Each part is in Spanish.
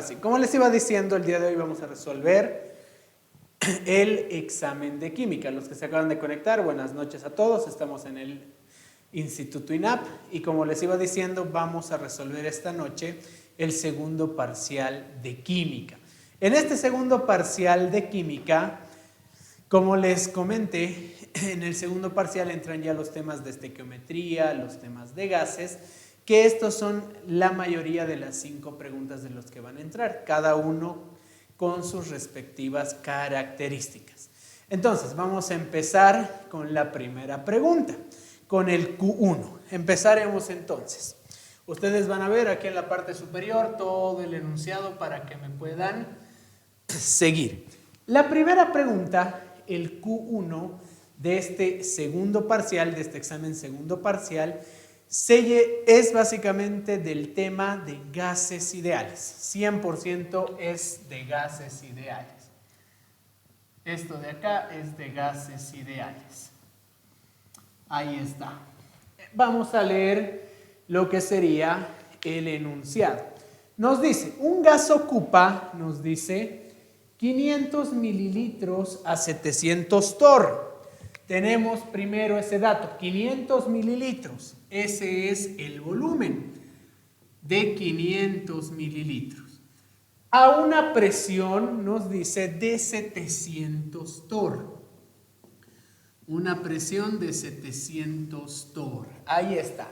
sí, como les iba diciendo, el día de hoy vamos a resolver el examen de química. Los que se acaban de conectar, buenas noches a todos. Estamos en el Instituto INAP y como les iba diciendo, vamos a resolver esta noche el segundo parcial de química. En este segundo parcial de química, como les comenté, en el segundo parcial entran ya los temas de estequiometría, los temas de gases, que estos son la mayoría de las 5 preguntas de los que van a entrar, cada uno con sus respectivas características. Entonces, vamos a empezar con la primera pregunta, con el Q1. Empezaremos entonces. Ustedes van a ver aquí en la parte superior todo el enunciado para que me puedan seguir. La primera pregunta, el Q1 de este segundo parcial, de este examen segundo parcial, es básicamente del tema de gases ideales. 100% es de gases ideales. Esto de acá es de gases ideales. Ahí está. Vamos a leer lo que sería el enunciado. Nos dice, un gas ocupa, nos dice, 500 mililitros a 700 torr. Tenemos primero ese dato, 500 mililitros. Ese es el volumen de 500 mililitros. A una presión, nos dice, de 700 torr. Una presión de 700 torr. Ahí está.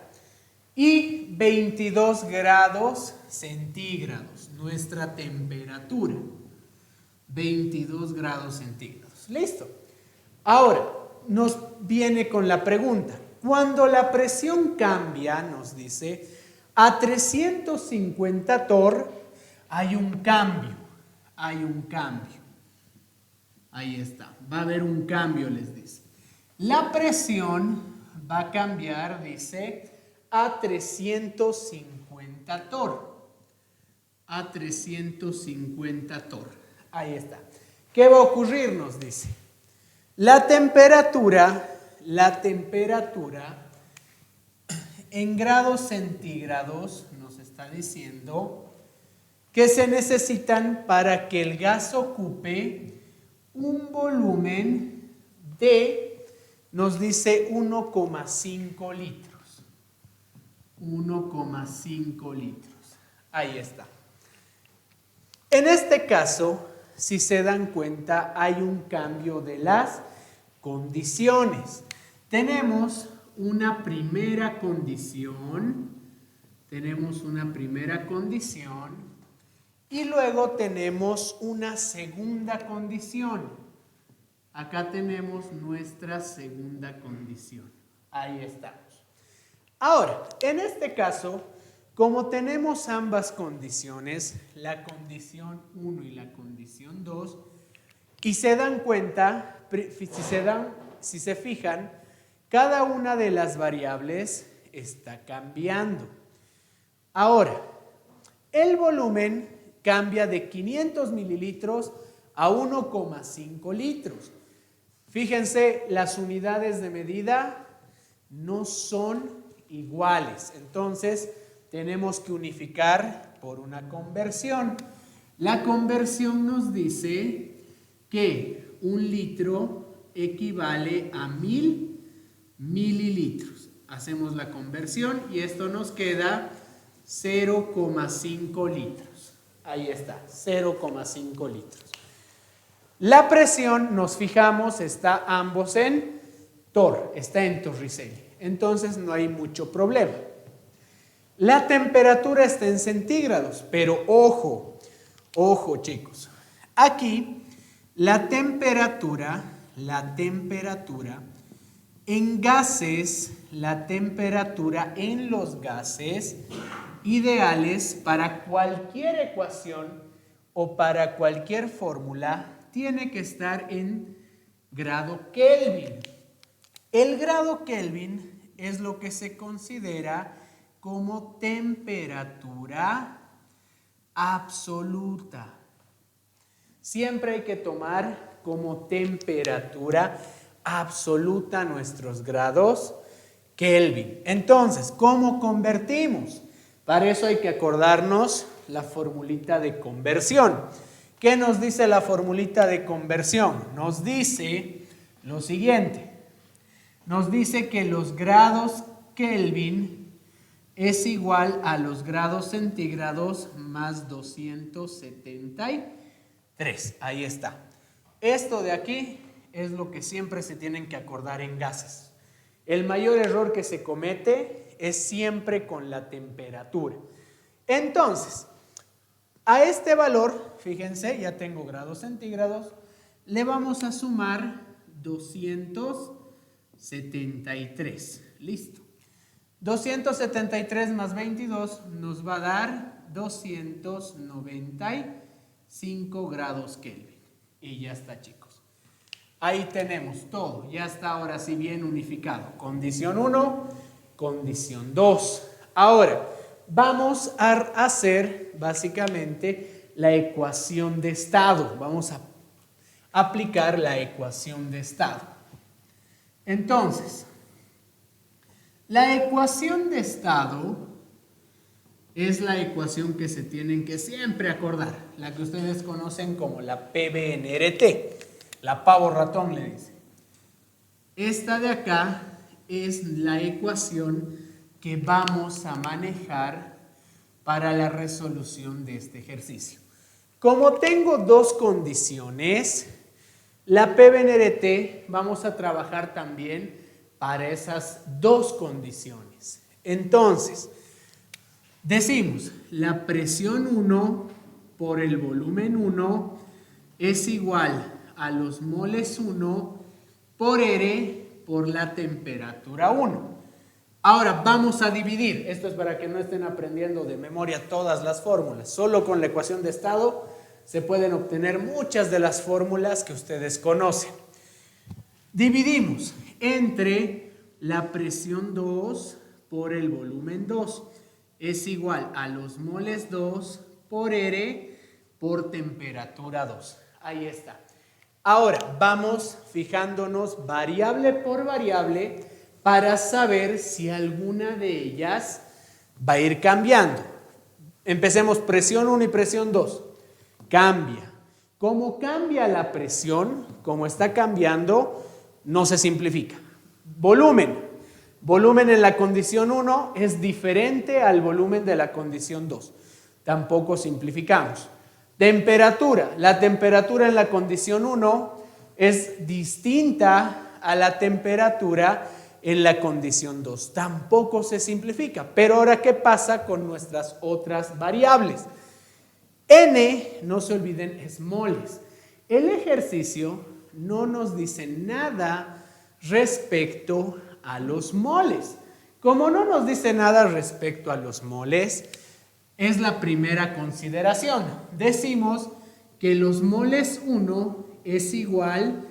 Y 22 grados centígrados, nuestra temperatura. 22 grados centígrados. ¿Listo? Ahora, nos viene con la pregunta. Cuando la presión cambia, nos dice, a 350 torr hay un cambio. Hay un cambio. Ahí está. Va a haber un cambio, les dice. La presión va a cambiar, dice, a 350 torr. A 350 torr. Ahí está. ¿Qué va a ocurrir? Nos dice. La temperatura en grados centígrados nos está diciendo que se necesitan para que el gas ocupe un volumen de, nos dice 1,5 litros. 1,5 litros. Ahí está. En este caso, si se dan cuenta, hay un cambio de las condiciones. Tenemos una primera condición, y luego tenemos una segunda condición. Acá tenemos nuestra segunda condición. Ahí estamos. Ahora, en este caso, como tenemos ambas condiciones, la condición 1 y la condición 2, y se dan cuenta, si se fijan, cada una de las variables está cambiando. Ahora, el volumen cambia de 500 mililitros a 1,5 litros. Fíjense, las unidades de medida no son iguales. Entonces, tenemos que unificar por una conversión. La conversión nos dice que un litro equivale a 1000 mililitros. Hacemos la conversión y esto nos queda 0,5 litros. Ahí está, 0,5 litros. La presión, nos fijamos, está ambos en torr, está en Torricelli. Entonces no hay mucho problema. La temperatura está en centígrados, pero ojo chicos, aquí la temperatura en gases, la temperatura en los gases ideales para cualquier ecuación o para cualquier fórmula tiene que estar en grado Kelvin. El grado Kelvin es lo que se considera como temperatura absoluta. Siempre hay que tomar como temperatura absoluta nuestros grados Kelvin. Entonces, ¿cómo convertimos? Para eso hay que acordarnos la formulita de conversión. ¿Qué nos dice la formulita de conversión? Nos dice lo siguiente. Nos dice que los grados Kelvin es igual a los grados centígrados más 273. Ahí está. Esto de aquí es lo que siempre se tienen que acordar en gases. El mayor error que se comete es siempre con la temperatura. Entonces, a este valor, fíjense, ya tengo grados centígrados, le vamos a sumar 273. Listo. 273 más 22 nos va a dar 295 grados Kelvin. Y ya está, chicos. Ahí tenemos todo. Ya está ahora sí bien unificado. Condición 1, condición 2. Ahora, vamos a hacer básicamente la ecuación de estado. Vamos a aplicar la ecuación de estado. Entonces, la ecuación de estado es la ecuación que se tienen que siempre acordar, la que ustedes conocen como la PBNRT, la pavo ratón le dice. Esta de acá es la ecuación que vamos a manejar para la resolución de este ejercicio. Como tengo dos condiciones, la PBNRT vamos a trabajar también para esas dos condiciones. Entonces, decimos, la presión 1 por el volumen 1 es igual a los moles 1 por R por la temperatura 1. Ahora vamos a dividir. Esto es para que no estén aprendiendo de memoria todas las fórmulas. Solo con la ecuación de estado se pueden obtener muchas de las fórmulas que ustedes conocen. Dividimos entre la presión 2 por el volumen 2. Es igual a los moles 2 por R por temperatura 2. Ahí está. Ahora vamos fijándonos variable por variable para saber si alguna de ellas va a ir cambiando. Empecemos presión 1 y presión 2. Cambia. Como cambia la presión, como está cambiando, no se simplifica. Volumen. Volumen en la condición 1 es diferente al volumen de la condición 2. Tampoco simplificamos. Temperatura. La temperatura en la condición 1 es distinta a la temperatura en la condición 2. Tampoco se simplifica. Pero ahora, ¿qué pasa con nuestras otras variables? N, no se olviden, es moles. El ejercicio no nos dice nada respecto a los moles. Como no nos dice nada respecto a los moles, es la primera consideración. Decimos que los moles 1 es igual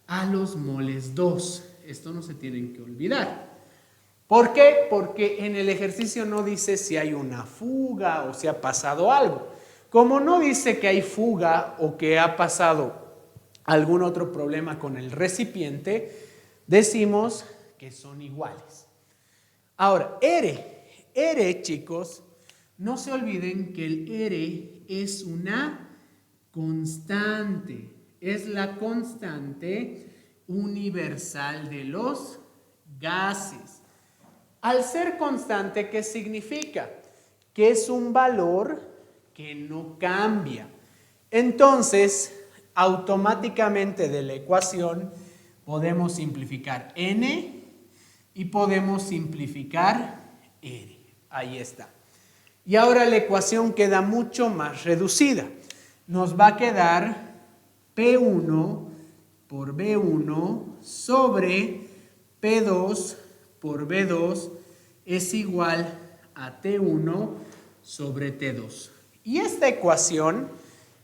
a los moles 2. Esto no se tienen que olvidar. ¿Por qué? Porque en el ejercicio no dice si hay una fuga o si ha pasado algo. Como no dice que hay fuga o que ha pasado algún otro problema con el recipiente, decimos que son iguales. Ahora, R, chicos, no se olviden que el R es una constante. Es la constante universal de los gases. Al ser constante, ¿qué significa? Que es un valor que no cambia. Entonces, automáticamente de la ecuación podemos simplificar N y podemos simplificar R. Ahí está. Y ahora la ecuación queda mucho más reducida. Nos va a quedar P1 por B1 sobre P2 por B2 es igual a T1 sobre T2. Y esta ecuación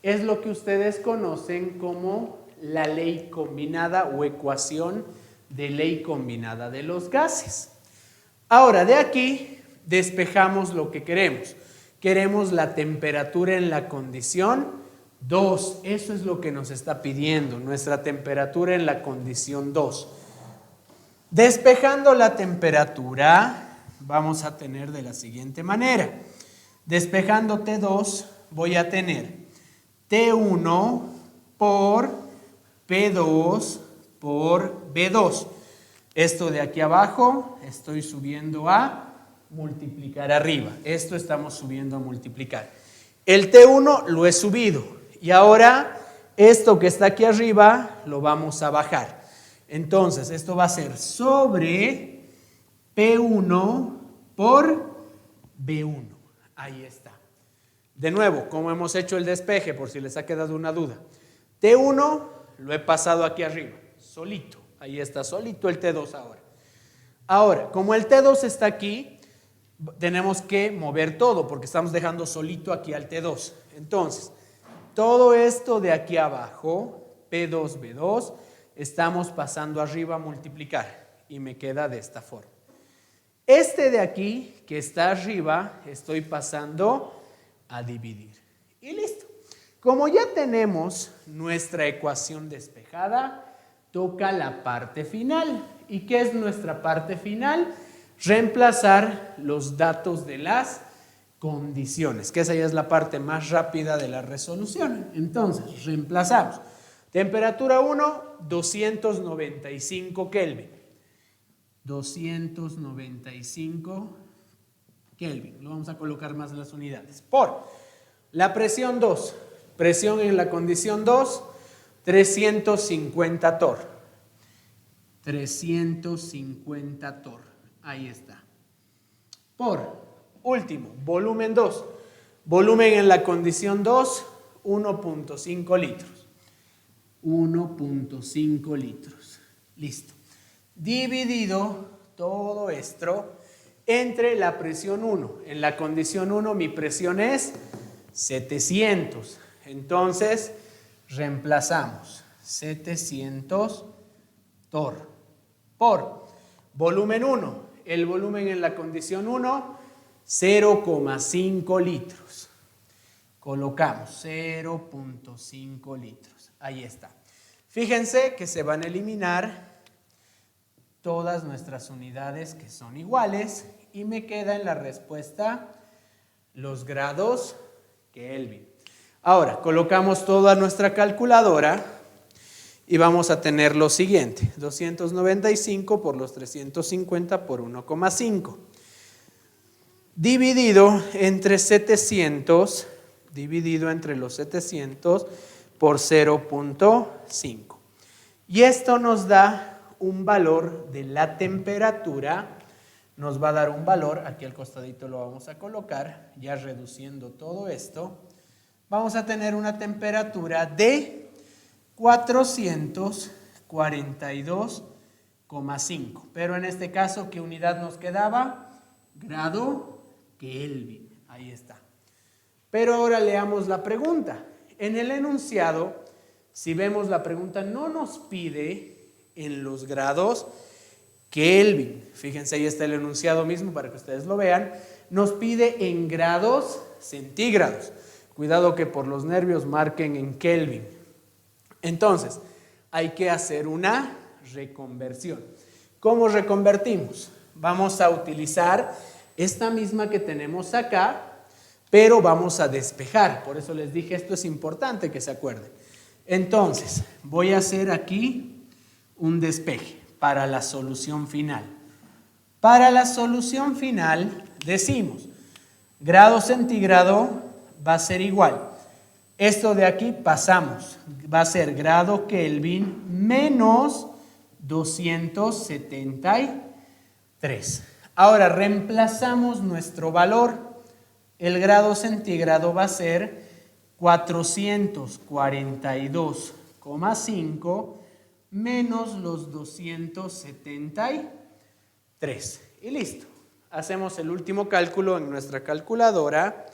es lo que ustedes conocen como la ley combinada o ecuación de ley combinada de los gases. Ahora, de aquí despejamos lo que queremos. Queremos la temperatura en la condición 2. Eso es lo que nos está pidiendo, nuestra temperatura en la condición 2. Despejando la temperatura, vamos a tener de la siguiente manera. Despejando T2 voy a tener T1 por P2 por B2. Esto de aquí abajo estoy subiendo a multiplicar arriba. Esto estamos subiendo a multiplicar. El T1 lo he subido y ahora esto que está aquí arriba lo vamos a bajar. Entonces esto va a ser sobre P1 por B1. Ahí está. De nuevo, como hemos hecho el despeje, por si les ha quedado una duda. T1 lo he pasado aquí arriba, solito. Ahí está solito el T2 ahora. Ahora, como el T2 está aquí, tenemos que mover todo porque estamos dejando solito aquí al T2. Entonces, todo esto de aquí abajo, P2, B2, estamos pasando arriba a multiplicar y me queda de esta forma. Este de aquí, que está arriba, estoy pasando a dividir. Y listo. Como ya tenemos nuestra ecuación despejada, toca la parte final. ¿Y qué es nuestra parte final? Reemplazar los datos de las condiciones, que esa ya es la parte más rápida de la resolución. Entonces, reemplazamos. Temperatura 1, 295 Kelvin. 295 Kelvin. Lo vamos a colocar más en las unidades. Por la presión 2. Presión en la condición 2, 350 torr. 350 torr. Ahí está. Por último, volumen 2. Volumen en la condición 2, 1.5 litros. 1.5 litros. Listo. Dividido todo esto entre la presión 1. En la condición 1 mi presión es 700. Entonces, reemplazamos 700 torr por volumen 1. El volumen en la condición 1, 0,5 litros. Colocamos 0.5 litros. Ahí está. Fíjense que se van a eliminar todas nuestras unidades que son iguales y me queda en la respuesta los grados Kelvin. Ahora, colocamos toda nuestra calculadora y vamos a tener lo siguiente. 295 por los 350 por 1,5. Dividido entre 700, dividido entre los 700 por 0.5. Y esto nos da un valor de la temperatura. Nos va a dar un valor, aquí al costadito lo vamos a colocar, ya reduciendo todo esto. Vamos a tener una temperatura de 442,5. Pero en este caso, ¿qué unidad nos quedaba? Grado Kelvin. Ahí está. Pero ahora leamos la pregunta. En el enunciado, si vemos la pregunta, no nos pide en los grados Kelvin. Fíjense, ahí está el enunciado mismo para que ustedes lo vean. Nos pide en grados centígrados. Cuidado que por los nervios marquen en Kelvin. Entonces, hay que hacer una reconversión. ¿Cómo reconvertimos? Vamos a utilizar esta misma que tenemos acá, pero vamos a despejar. Por eso les dije, esto es importante que se acuerden. Entonces, voy a hacer aquí un despeje para la solución final. Para la solución final decimos, grado centígrado va a ser igual. Esto de aquí pasamos, va a ser grado Kelvin menos 273. Ahora reemplazamos nuestro valor. El grado centígrado va a ser 442,5 menos los 273. Y listo. Hacemos el último cálculo en nuestra calculadora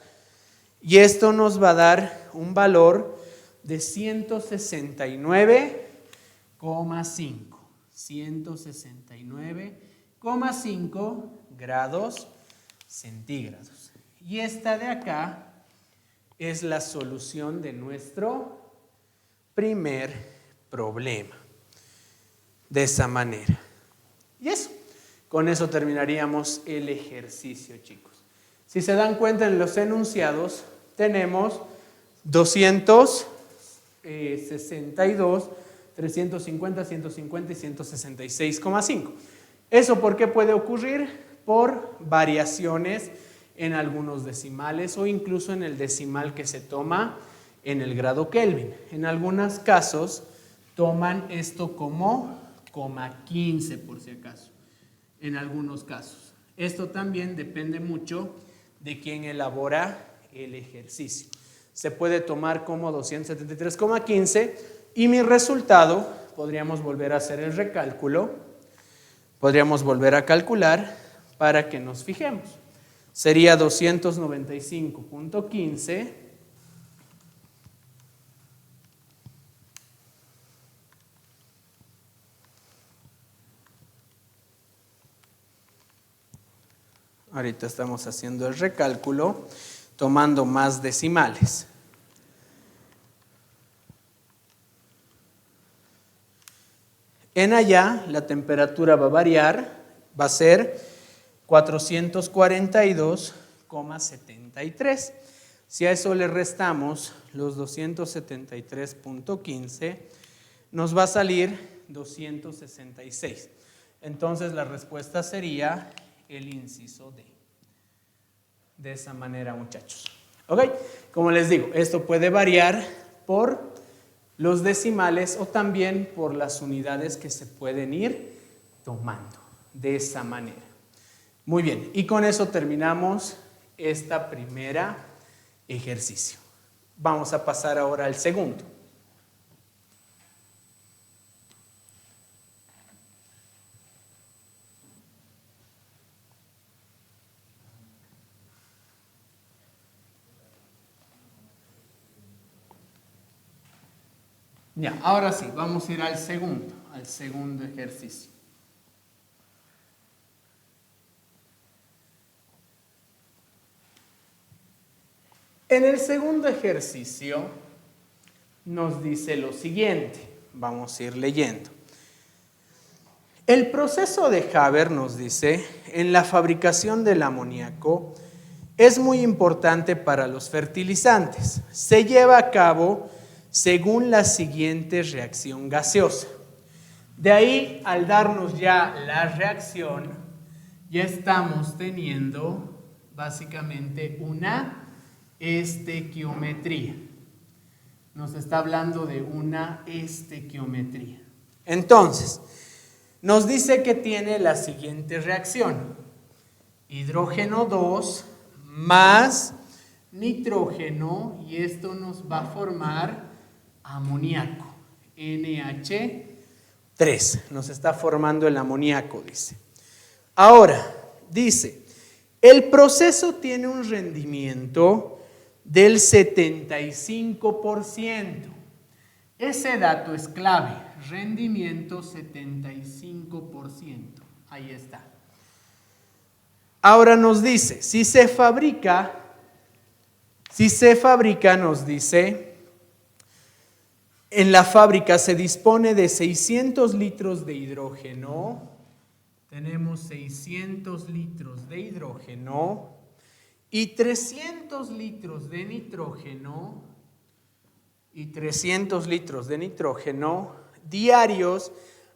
y esto nos va a dar un valor de 169,5. 169,5 grados centígrados. Y esta de acá es la solución de nuestro primer problema. De esa manera. Y eso. Con eso terminaríamos el ejercicio, chicos. Si se dan cuenta en los enunciados, tenemos 262, 350, 150 y 166,5. ¿Eso por qué puede ocurrir? Por variaciones en algunos decimales o incluso en el decimal que se toma en el grado Kelvin. En algunos casos toman esto como 0,15 por si acaso, en algunos casos. Esto también depende mucho de quién elabora el ejercicio. Se puede tomar como 273,15 y mi resultado, podríamos volver a hacer el recálculo, podríamos volver a calcular para que nos fijemos. Sería 295,15 ahorita estamos haciendo el recálculo tomando más decimales. En allá la temperatura va a variar, va a ser 442,73. Si a eso le restamos los 273,15, nos va a salir 266. Entonces la respuesta sería el inciso D. De esa manera, muchachos. ¿Ok? Como les digo, esto puede variar por los decimales o también por las unidades que se pueden ir tomando. De esa manera. Muy bien, y con eso terminamos esta primera ejercicio. Vamos a pasar ahora al segundo. Ya, ahora sí, vamos a ir al segundo ejercicio. En el segundo ejercicio nos dice lo siguiente, vamos a ir leyendo. El proceso de Haber nos dice, en la fabricación del amoníaco es muy importante para los fertilizantes. Se lleva a cabo según la siguiente reacción gaseosa. De ahí, al darnos ya la reacción, ya estamos teniendo básicamente una estequiometría. Nos está hablando de una estequiometría. Entonces, nos dice que tiene la siguiente reacción. Hidrógeno 2 más nitrógeno, y esto nos va a formar amoníaco, NH3. Nos está formando el amoníaco, dice. Ahora, dice, el proceso tiene un rendimiento del 75%. Ese dato es clave, rendimiento 75%. Ahí está. Ahora nos dice, si se fabrica, nos dice, en la fábrica se dispone de 600 litros de hidrógeno. Tenemos 600 litros de hidrógeno y 300 litros de nitrógeno diarios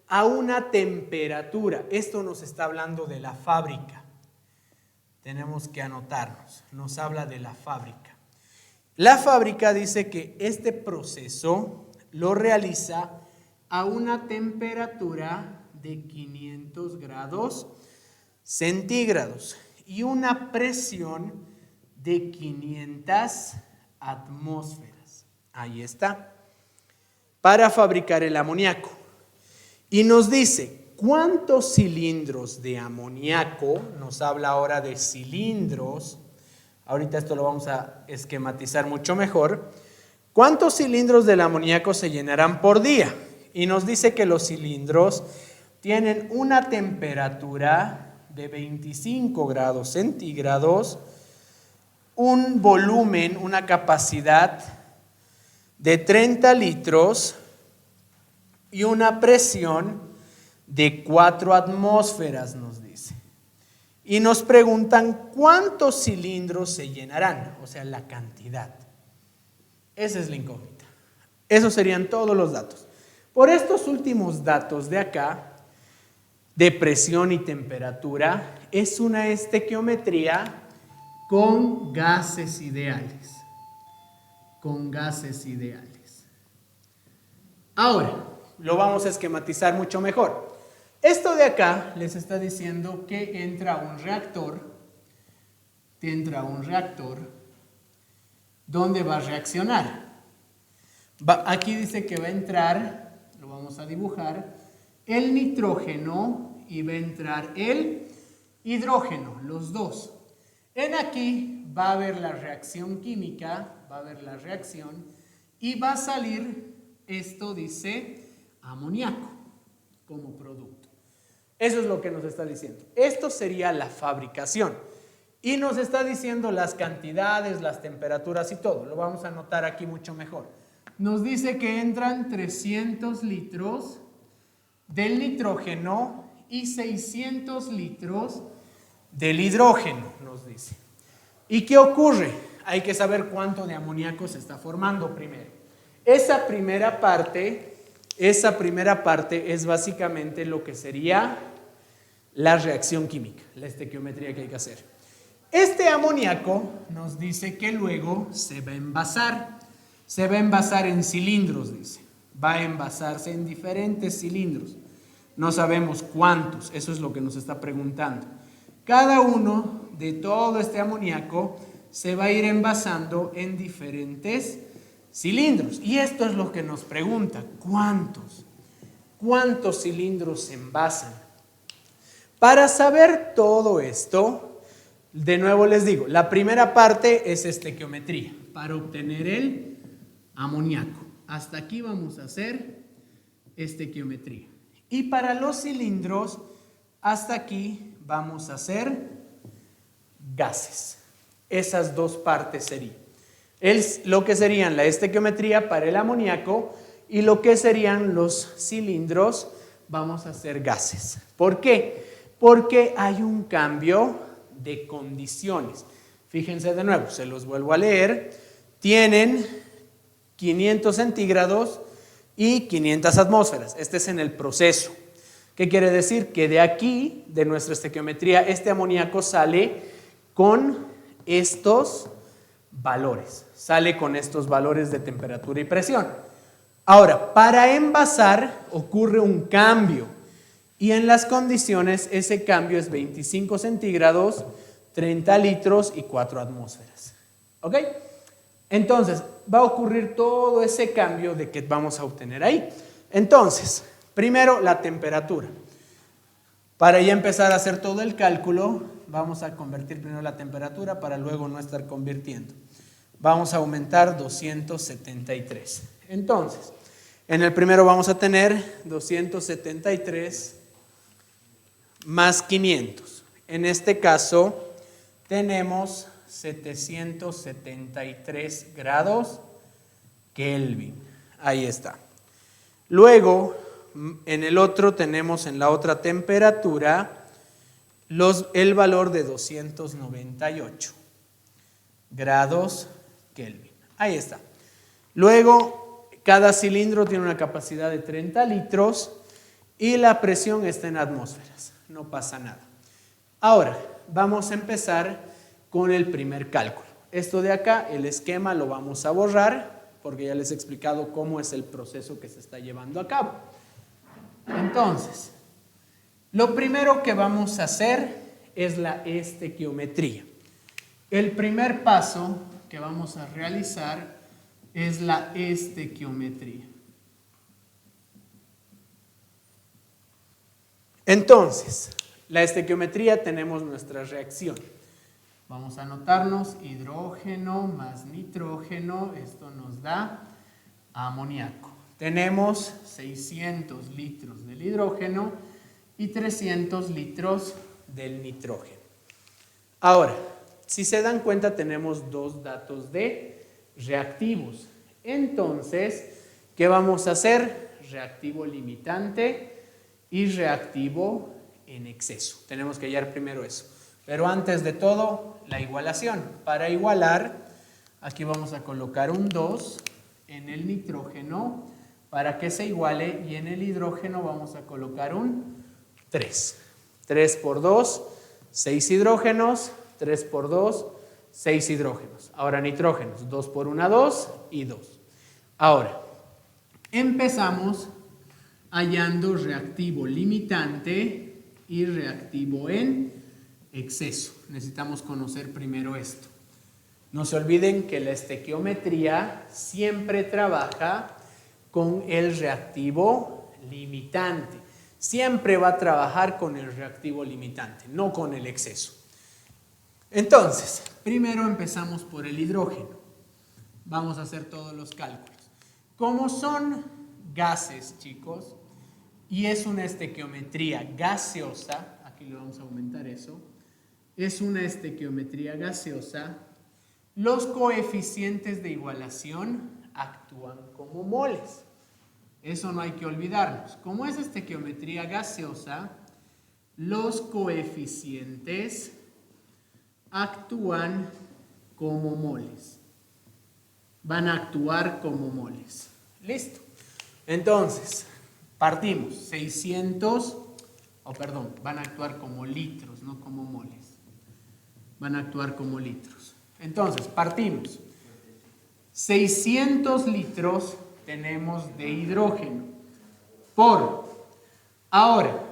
a una temperatura. Esto nos está hablando de la fábrica. Tenemos que anotarnos. Nos habla de la fábrica. La fábrica dice que este proceso lo realiza a una temperatura de 500 grados centígrados y una presión de 500 atmósferas. Ahí está. Para fabricar el amoníaco. Y nos dice, ¿cuántos cilindros de amoníaco? Nos habla ahora de cilindros. Ahorita esto lo vamos a esquematizar mucho mejor. ¿Cuántos cilindros del amoníaco se llenarán por día? Y nos dice que los cilindros tienen una temperatura de 25 grados centígrados, un volumen, una capacidad de 30 litros y una presión de 4 atmósferas, nos dice. y nos preguntan cuántos cilindros se llenarán, o sea, la cantidad. Esa es la incógnita. Esos serían todos los datos. Por estos últimos datos de acá, de presión y temperatura, es una estequiometría con gases ideales. Con gases ideales. Ahora, lo vamos a esquematizar mucho mejor. Esto de acá les está diciendo que entra un reactor donde va a reaccionar. Aquí dice que va a entrar, lo vamos a dibujar, el nitrógeno y va a entrar el hidrógeno, los dos. En aquí va a haber la reacción química, va a haber la reacción y va a salir, esto dice, amoníaco como producto. Eso es lo que nos está diciendo. Esto sería la fabricación. Y nos está diciendo las cantidades, las temperaturas y todo. Lo vamos a anotar aquí mucho mejor. Nos dice que entran 300 litros del nitrógeno y 600 litros del hidrógeno, nos dice. ¿Y qué ocurre? Hay que saber cuánto de amoníaco se está formando primero. Esa primera parte es básicamente lo que sería la reacción química, la estequiometría que hay que hacer. Este amoníaco nos dice que luego se va a envasar. Se va a envasar en cilindros, dice. Va a envasarse en diferentes cilindros. No sabemos cuántos, eso es lo que nos está preguntando. Cada uno de todo este amoníaco se va a ir envasando en diferentes cilindros. Y esto es lo que nos pregunta, ¿cuántos? ¿Cuántos cilindros se envasan? Para saber todo esto, de nuevo les digo, la primera parte es estequiometría, para obtener el amoníaco. Hasta aquí vamos a hacer estequiometría. Y para los cilindros, hasta aquí vamos a hacer gases. Esas dos partes serían. Lo que serían la estequiometría para el amoníaco y lo que serían los cilindros, vamos a hacer gases. ¿Por qué? Porque hay un cambio de condiciones. Fíjense de nuevo, se los vuelvo a leer. Tienen 500 centígrados y 500 atmósferas. Este es en el proceso. ¿Qué quiere decir? Que de aquí, de nuestra estequiometría, este amoníaco sale con estos valores. Sale con estos valores de temperatura y presión. Ahora, para envasar ocurre un cambio. Y en las condiciones ese cambio es 25 centígrados, 30 litros y 4 atmósferas. ¿Ok? Entonces, va a ocurrir todo ese cambio de que vamos a obtener ahí. Entonces, primero la temperatura. Para ya empezar a hacer todo el cálculo, vamos a convertir primero la temperatura para luego no estar convirtiendo. Vamos a aumentar 273. Entonces, en el primero vamos a tener 273 más 500. En este caso tenemos 773 grados Kelvin. Ahí está. Luego, en el otro tenemos en la otra temperatura el valor de 298 grados Kelvin. Ahí está. Luego, cada cilindro tiene una capacidad de 30 litros y la presión está en atmósferas. No pasa nada. Ahora, vamos a empezar con el primer cálculo. Esto de acá, el esquema lo vamos a borrar porque ya les he explicado cómo es el proceso que se está llevando a cabo. Entonces, lo primero que vamos a hacer es la estequiometría. El primer paso que vamos a realizar es la estequiometría. Entonces, la estequiometría tenemos nuestra reacción. Vamos a anotarnos hidrógeno más nitrógeno, esto nos da amoníaco. Tenemos 600 litros del hidrógeno y 300 litros del nitrógeno. Ahora, si se dan cuenta, tenemos dos datos de reactivos. Entonces, ¿qué vamos a hacer? Reactivo limitante y reactivo en exceso. Tenemos que hallar primero eso. Pero antes de todo, la igualación. Para igualar, aquí vamos a colocar un 2 en el nitrógeno para que se iguale, y en el hidrógeno vamos a colocar un 3. 3 por 2, 6 hidrógenos, 3 por 2, 6 hidrógenos. Ahora nitrógenos, 2 por 1, 2 y 2. Ahora, empezamos hallando reactivo limitante y reactivo en exceso. Necesitamos conocer primero esto. No se olviden que la estequiometría siempre trabaja con el reactivo limitante. Siempre va a trabajar con el reactivo limitante, no con el exceso. Entonces, primero empezamos por el hidrógeno. Vamos a hacer todos los cálculos. Como son gases, chicos, y es una estequiometría gaseosa, aquí le vamos a aumentar eso, es una estequiometría gaseosa, los coeficientes de igualación actúan como moles. Eso no hay que olvidarnos. Como es estequiometría gaseosa, los coeficientes actúan como moles. Van a actuar como moles. Listo. Entonces, partimos. 600, van a actuar como litros, no como moles. Van a actuar como litros. Entonces, partimos. 600 litros tenemos de hidrógeno ahora,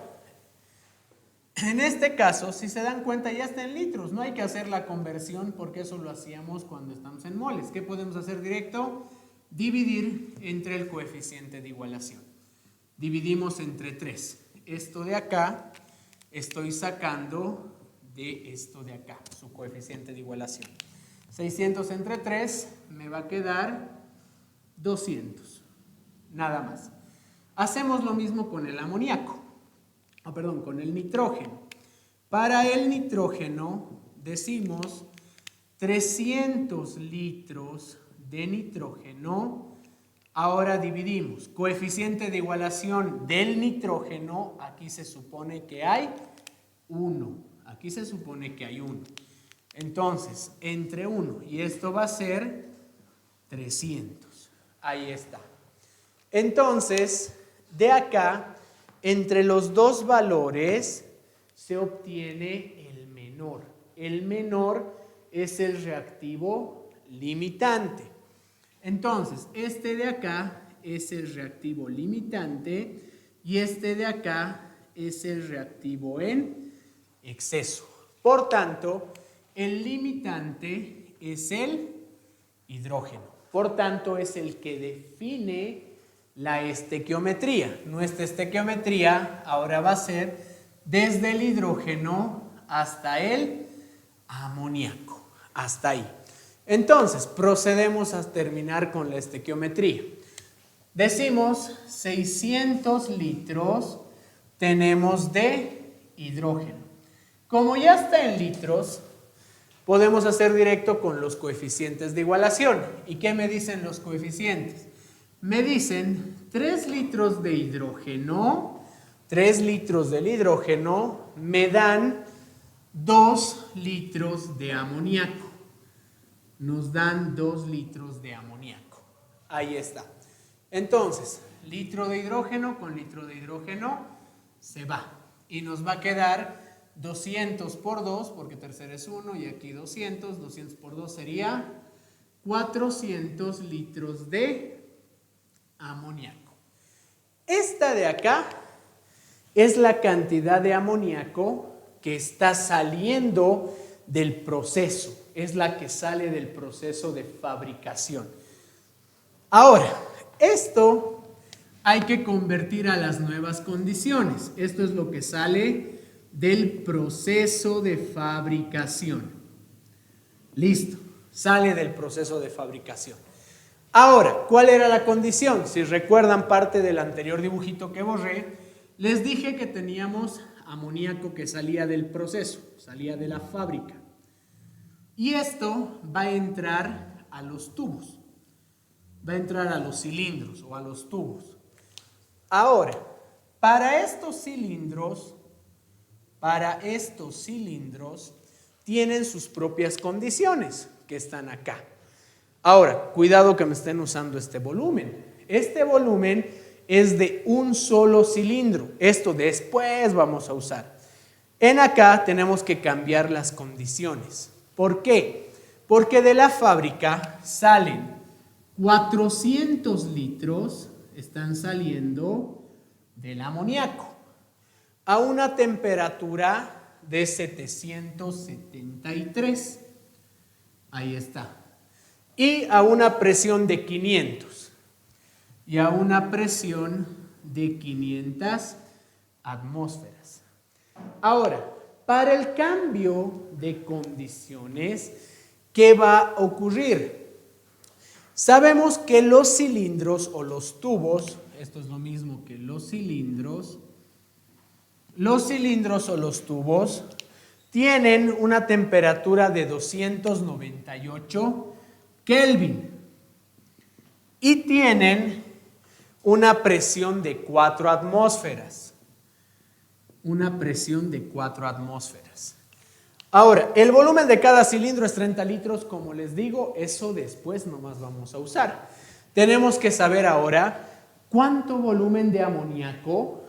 en este caso, si se dan cuenta, ya está en litros. No hay que hacer la conversión porque eso lo hacíamos cuando estamos en moles. ¿Qué podemos hacer directo? Dividir entre el coeficiente de igualación. Dividimos entre 3. Esto de acá, estoy sacando de esto de acá, su coeficiente de igualación. 600 entre 3 me va a quedar 200. Nada más. Hacemos lo mismo con el amoníaco. Con el nitrógeno. Para el nitrógeno decimos 300 litros de nitrógeno. Ahora dividimos. Coeficiente de igualación del nitrógeno, aquí se supone que hay 1. Aquí se supone que hay 1. Entonces, entre 1 y esto va a ser 300. Ahí está. Entonces, de acá, entre los dos valores se obtiene el menor. El menor es el reactivo limitante. Entonces, este de acá es el reactivo limitante y este de acá es el reactivo en exceso. Por tanto, el limitante es el hidrógeno. Por tanto, es el que define la estequiometría. Nuestra estequiometría ahora va a ser desde el hidrógeno hasta el amoníaco. Hasta ahí. Entonces, procedemos a terminar con la estequiometría. Decimos 600 litros tenemos de hidrógeno. Como ya está en litros, podemos hacer directo con los coeficientes de igualación. ¿Y qué me dicen los coeficientes? Me dicen 3 litros de hidrógeno, 3 litros del hidrógeno me dan 2 litros de amoníaco. Nos dan 2 litros de amoníaco. Ahí está. Entonces, litro de hidrógeno con litro de hidrógeno se va. Y nos va a quedar 200 por 2, porque tercero es 1, y aquí 200. 200 por 2 sería 400 litros de amoníaco. Esta de acá es la cantidad de amoníaco que está saliendo del proceso. Es la que sale del proceso de fabricación. Ahora, esto hay que convertir a las nuevas condiciones. Esto es lo que sale del proceso de fabricación. Listo, sale del proceso de fabricación. Ahora, ¿cuál era la condición? Si recuerdan parte del anterior dibujito que borré, les dije que teníamos amoníaco que salía del proceso, salía de la fábrica. Y esto va a entrar a los tubos, va a entrar a los cilindros o a los tubos. Ahora, para estos cilindros tienen sus propias condiciones que están acá. Ahora, cuidado que me estén usando este volumen. Este volumen es de un solo cilindro. Esto después vamos a usar. En acá tenemos que cambiar las condiciones. ¿Por qué? Porque de la fábrica salen 400 litros, están saliendo del amoníaco a una temperatura de 773. Ahí está. Y a una presión de 500. Y a una presión de 500 atmósferas. Ahora, para el cambio de condiciones, ¿qué va a ocurrir? Sabemos que los cilindros o los tubos, esto es lo mismo que los cilindros o los tubos tienen una temperatura de 298 Kelvin y tienen una presión de 4 atmósferas. Una presión de 4 atmósferas. Ahora, el volumen de cada cilindro es 30 litros, como les digo, eso después nomás vamos a usar. Tenemos que saber ahora cuánto volumen de amoníaco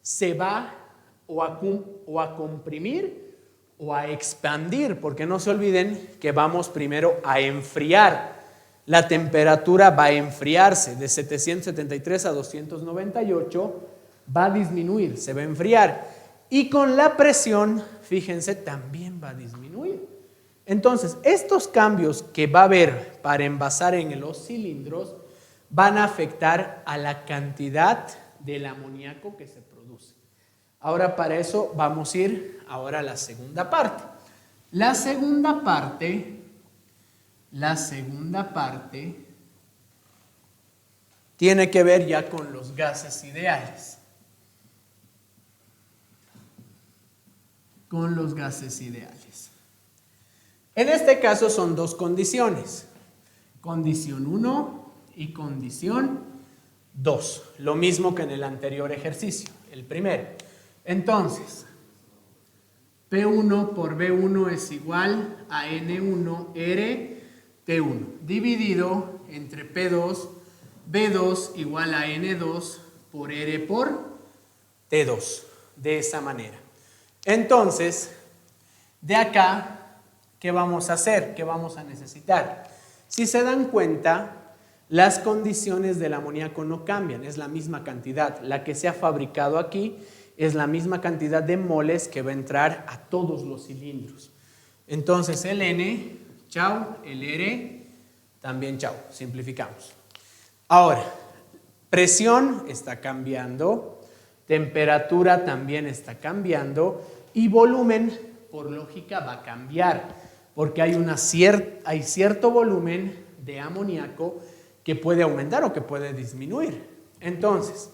se va o a comprimir o a expandir, porque no se olviden que vamos primero a enfriar. La temperatura va a enfriarse de 773 a 298, va a disminuir, se va a enfriar. Y con la presión, fíjense, también va a disminuir. Entonces, estos cambios que va a haber para envasar en los cilindros van a afectar a la cantidad del amoníaco que se produce. Ahora para eso vamos a ir ahora a la segunda parte. La segunda parte tiene que ver ya con los gases ideales. Con los gases ideales. En este caso son dos condiciones. Condición 1 y condición 2. Lo mismo que en el anterior ejercicio, el primero. Entonces, P1 por B1 es igual a N1 R T1 dividido entre P2, B2 igual a N2 por R por T2. De esa manera. Entonces, de acá, ¿qué vamos a hacer? ¿Qué vamos a necesitar? Si se dan cuenta, las condiciones del amoníaco no cambian, es la misma cantidad. La que se ha fabricado aquí es la misma cantidad de moles que va a entrar a todos los cilindros. Entonces, el N, chao, el R, también chao, simplificamos. Ahora, presión está cambiando. Temperatura también está cambiando y volumen, por lógica, va a cambiar porque hay cierto volumen de amoníaco que puede aumentar o que puede disminuir. Entonces,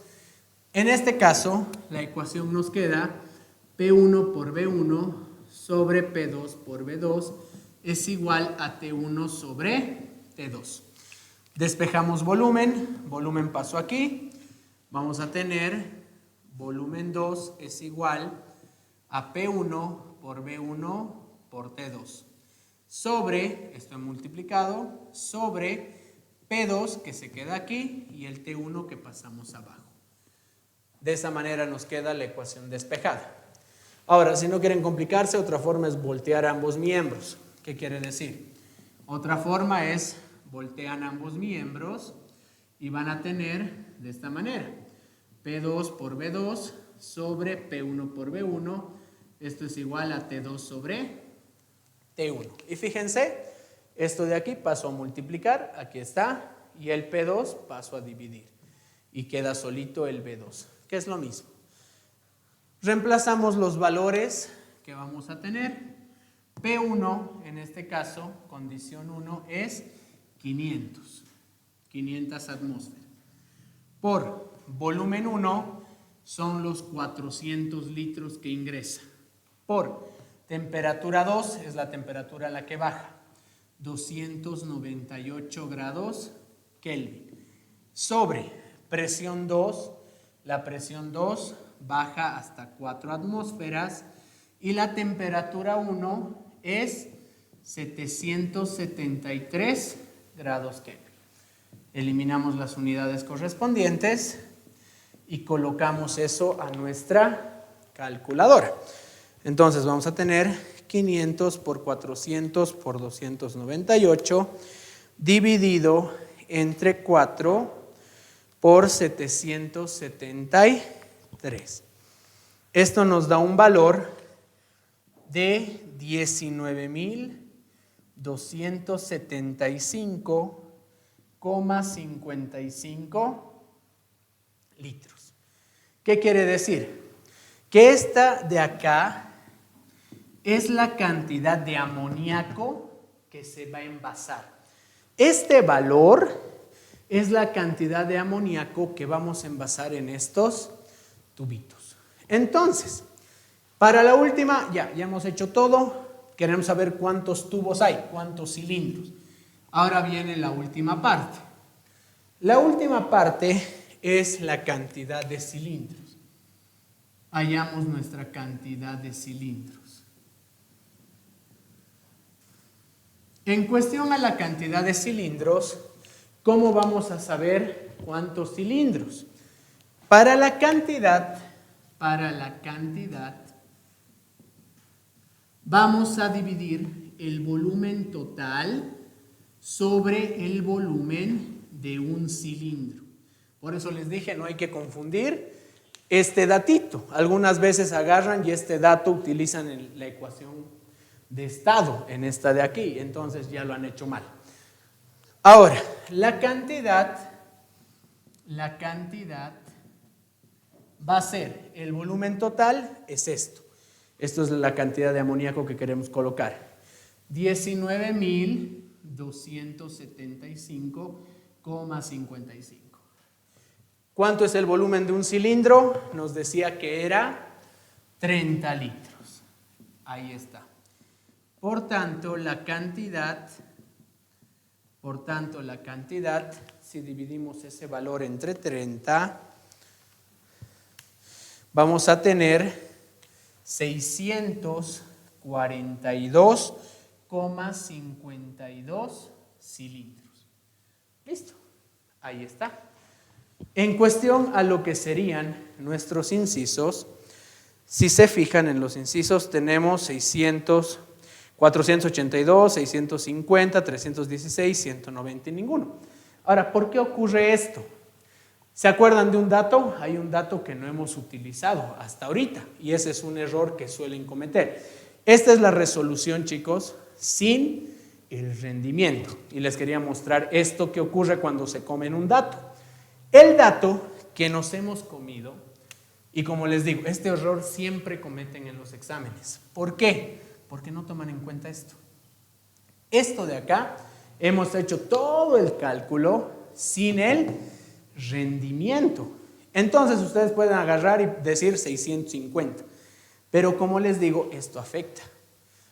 en este caso, la ecuación nos queda P1 por B1 sobre P2 por B2 es igual a T1 sobre T2. Despejamos volumen, volumen pasó aquí, vamos a tener volumen 2 es igual a P1 por B1 por T2 sobre, esto he multiplicado, sobre P2 que se queda aquí y el T1 que pasamos abajo. De esa manera nos queda la ecuación despejada. Ahora, si no quieren complicarse, otra forma es voltear ambos miembros. ¿Qué quiere decir? Otra forma es voltean ambos miembros y van a tener de esta manera. P2 por B2 sobre P1 por B1. Esto es igual a T2 sobre T1. Y fíjense, esto de aquí pasó a multiplicar, aquí está, y el P2 pasó a dividir. Y queda solito el B2, que es lo mismo. Reemplazamos los valores que vamos a tener. P1, en este caso, condición 1, es 500 atmósferas. Por volumen 1 son los 400 litros que ingresa. Por temperatura 2 es la temperatura a la que baja. 298 grados Kelvin. Sobre presión 2, la presión 2 baja hasta 4 atmósferas y la temperatura 1 es 773 grados Kelvin. Eliminamos las unidades correspondientes y colocamos eso a nuestra calculadora. Entonces vamos a tener 500 por 400 por 298 dividido entre 4 por 773. Esto nos da un valor de 19.275,55 litros. ¿Qué quiere decir? Que esta de acá es la cantidad de amoníaco que se va a envasar. Este valor es la cantidad de amoníaco que vamos a envasar en estos tubitos. Entonces, para la última, ya hemos hecho todo. Queremos saber cuántos tubos hay, cuántos cilindros. Ahora viene la última parte. La última parte es la cantidad de cilindros. Hallamos nuestra cantidad de cilindros. En cuestión a la cantidad de cilindros, ¿cómo vamos a saber cuántos cilindros? Para la cantidad, vamos a dividir el volumen total sobre el volumen de un cilindro. Por eso les dije, no hay que confundir este datito. Algunas veces agarran y este dato utilizan en la ecuación de estado, en esta de aquí. Entonces ya lo han hecho mal. Ahora, la cantidad va a ser, el volumen total es esto. Esto es la cantidad de amoníaco que queremos colocar. 19.275,55. ¿Cuánto es el volumen de un cilindro? Nos decía que era 30 litros. Ahí está. Por tanto, la cantidad, si dividimos ese valor entre 30, vamos a tener 642,52 cilindros. Listo, ahí está. En cuestión a lo que serían nuestros incisos, si se fijan en los incisos tenemos 482, 650, 316, 190 y ninguno. Ahora, ¿por qué ocurre esto? ¿Se acuerdan de un dato? Hay un dato que no hemos utilizado hasta ahorita y ese es un error que suelen cometer. Esta es la resolución, chicos, sin el rendimiento. Y les quería mostrar esto que ocurre cuando se comen un dato. El dato que nos hemos comido, y como les digo, este error siempre cometen en los exámenes. ¿Por qué? Porque no toman en cuenta esto. Esto de acá, hemos hecho todo el cálculo sin el rendimiento. Entonces ustedes pueden agarrar y decir 650. Pero como les digo, esto afecta.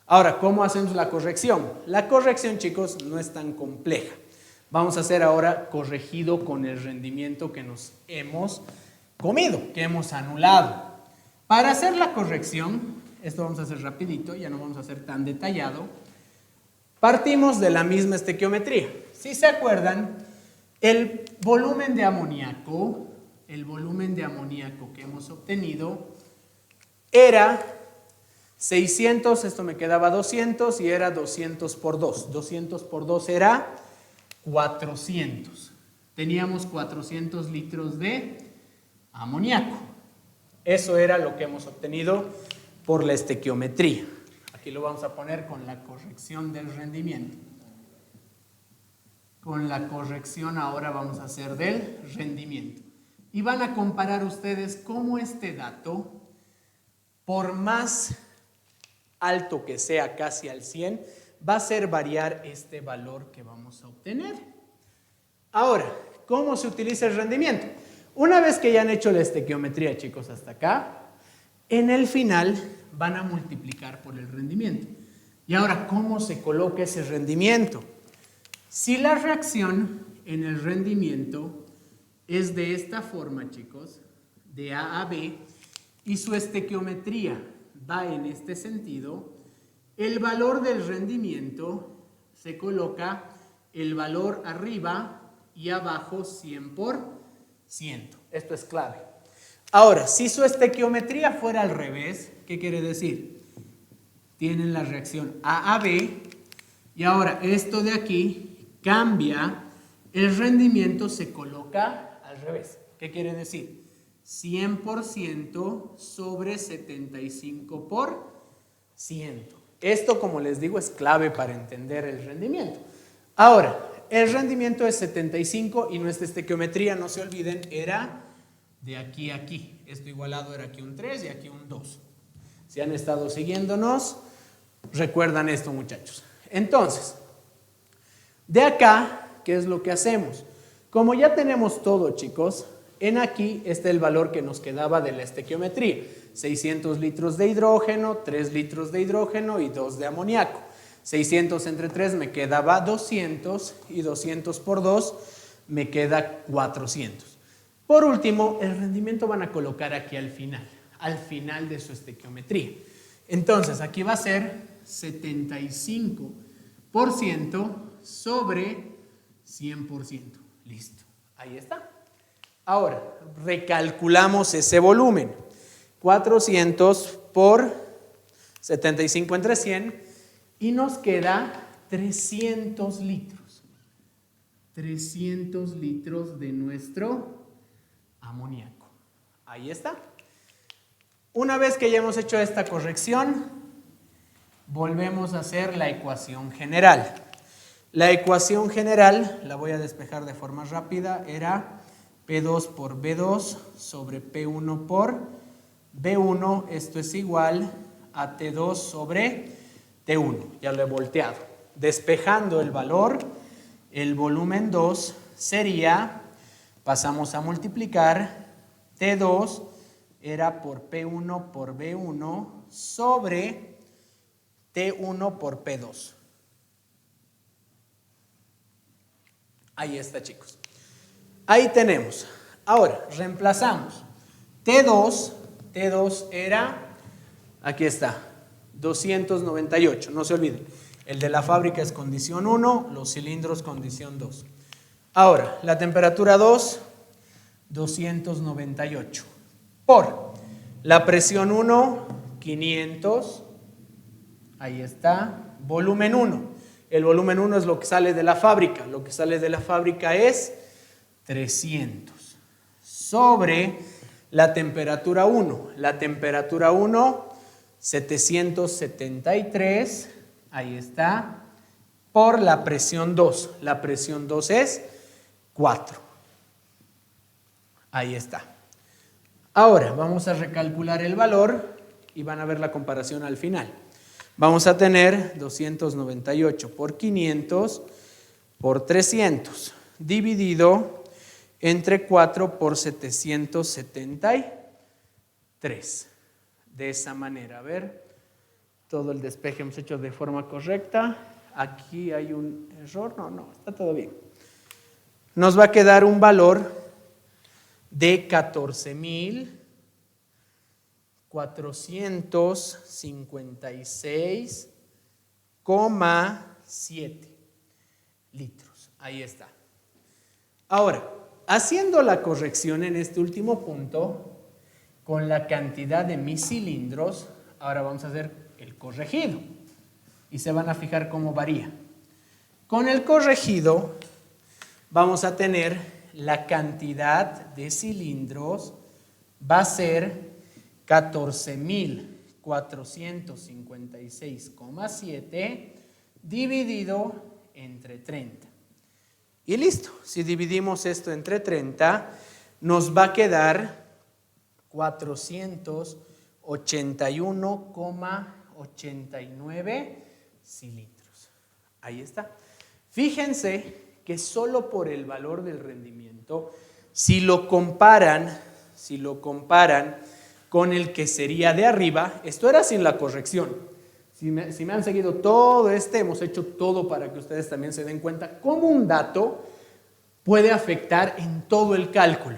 Ahora, ¿cómo hacemos la corrección? La corrección, chicos, no es tan compleja. Vamos a hacer ahora corregido con el rendimiento que nos hemos comido, que hemos anulado. Para hacer la corrección, esto vamos a hacer rapidito, ya no vamos a hacer tan detallado. Partimos de la misma estequiometría. Si se acuerdan, el volumen de amoníaco que hemos obtenido era 600, esto me quedaba 200 y era 200 por 2. 200 por 2 era 400. Teníamos 400 litros de amoníaco. Eso era lo que hemos obtenido por la estequiometría. Aquí lo vamos a poner con la corrección del rendimiento. Con la corrección ahora vamos a hacer del rendimiento. Y van a comparar ustedes cómo este dato, por más alto que sea, casi al 100, va a hacer variar este valor que vamos a obtener. Ahora, ¿cómo se utiliza el rendimiento? Una vez que ya han hecho la estequiometría, chicos, hasta acá, en el final van a multiplicar por el rendimiento. Y ahora, ¿cómo se coloca ese rendimiento? Si la reacción en el rendimiento es de esta forma, chicos, de A a B, y su estequiometría va en este sentido, el valor del rendimiento se coloca el valor arriba y abajo 100%. Esto es clave. Ahora, si su estequiometría fuera al revés, ¿qué quiere decir? Tienen la reacción A a B y ahora esto de aquí cambia, el rendimiento se coloca al revés. ¿Qué quiere decir? 100% sobre 75%. Esto, como les digo, es clave para entender el rendimiento. Ahora, el rendimiento es 75 y nuestra estequiometría, no se olviden, era de aquí a aquí. Esto igualado era aquí un 3 y aquí un 2. Si han estado siguiéndonos, recuerdan esto, muchachos. Entonces, de acá, ¿qué es lo que hacemos? Como ya tenemos todo, chicos, en aquí está el valor que nos quedaba de la estequiometría. 600 litros de hidrógeno, 3 litros de hidrógeno y 2 de amoníaco. 600 entre 3 me quedaba 200 y 200 por 2 me queda 400. Por último, el rendimiento van a colocar aquí al final de su estequiometría. Entonces, aquí va a ser 75% sobre 100%. Listo, ahí está. Ahora, recalculamos ese volumen. 400 por 75 entre 100 y nos queda 300 litros. 300 litros de nuestro amoníaco. Ahí está. Una vez que ya hemos hecho esta corrección, volvemos a hacer la ecuación general. La ecuación general, la voy a despejar de forma rápida, era P2 por B2 sobre P1 por B1. Esto es igual a T2 sobre T1. Ya lo he volteado. Despejando el valor, el volumen 2 sería, pasamos a multiplicar, T2 era por P1 por B1 sobre T1 por P2. Ahí está, chicos. Ahí tenemos. Ahora, reemplazamos. T2 era, aquí está, 298, no se olviden. El de la fábrica es condición 1, los cilindros condición 2. Ahora, la temperatura 2, 298. Por la presión 1, 500. Ahí está. Volumen 1. El volumen 1 es lo que sale de la fábrica. Lo que sale de la fábrica es 300. Sobre la temperatura 1. La temperatura 1, 773. Ahí está. Por la presión 2. La presión 2 es 4. Ahí está. Ahora vamos a recalcular el valor y van a ver la comparación al final. Vamos a tener 298 por 500 por 300 dividido entre 4 por 773. De esa manera, a ver, todo el despeje hemos hecho de forma correcta. Aquí hay un error, no, está todo bien. Nos va a quedar un valor de 14.456,7 litros. Ahí está. Ahora, haciendo la corrección en este último punto, con la cantidad de mis cilindros, ahora vamos a hacer el corregido. Y se van a fijar cómo varía. Con el corregido, vamos a tener la cantidad de cilindros, va a ser 14.456,7 dividido entre 30. Y listo, si dividimos esto entre 30, nos va a quedar 481,89 cilindros. Ahí está. Fíjense que solo por el valor del rendimiento, si lo comparan con el que sería de arriba, esto era sin la corrección. Si me han seguido todo hemos hecho todo para que ustedes también se den cuenta cómo un dato puede afectar en todo el cálculo.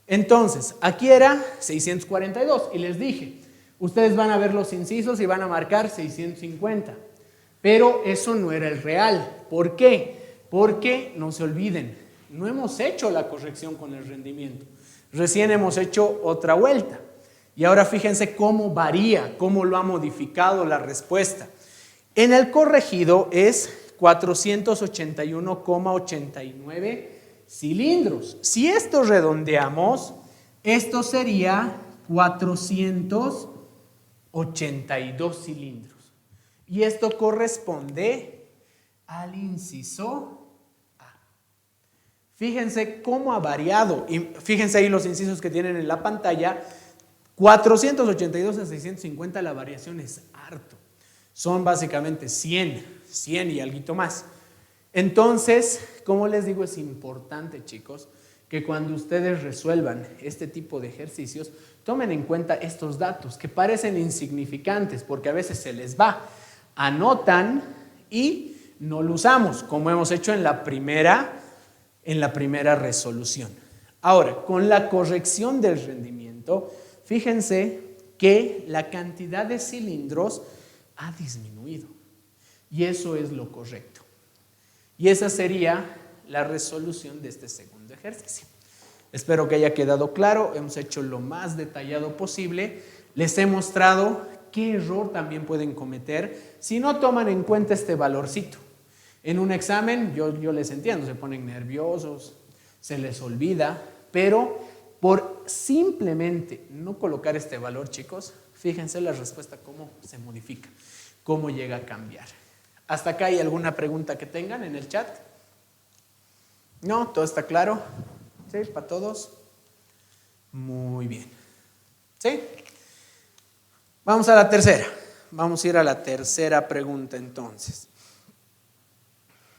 Entonces, aquí era 642 y les dije, Ustedes van a ver los incisos y van a marcar 650. Pero eso no era el real. ¿Por qué? Porque, no se olviden, no hemos hecho la corrección con el rendimiento. Recién hemos hecho otra vuelta. Y ahora fíjense cómo varía, cómo lo ha modificado la respuesta. En el corregido es 481,89 cilindros. Si esto redondeamos, esto sería 482 cilindros. Y esto corresponde al inciso A. Fíjense cómo ha variado. Y fíjense ahí los incisos que tienen en la pantalla. 482 a 650, la variación es harto. Son básicamente 100 y algo más. Entonces, como les digo, es importante, chicos, que cuando ustedes resuelvan este tipo de ejercicios, tomen en cuenta estos datos que parecen insignificantes porque a veces se les va. Anotan y no lo usamos, como hemos hecho en la primera resolución. Ahora, con la corrección del rendimiento, fíjense que la cantidad de cilindros ha disminuido. Y eso es lo correcto. Y esa sería la resolución de este segundo ejercicio. Espero que haya quedado claro. Hemos hecho lo más detallado posible. Les he mostrado qué error también pueden cometer si no toman en cuenta este valorcito. En un examen, yo les entiendo, se ponen nerviosos, se les olvida, pero por simplemente no colocar este valor, chicos, fíjense la respuesta cómo se modifica, cómo llega a cambiar. ¿Hasta acá hay alguna pregunta que tengan en el chat? ¿No? ¿Todo está claro? ¿Sí? ¿Para todos? Muy bien. ¿Sí? Vamos a la tercera. Vamos a ir a la tercera pregunta entonces.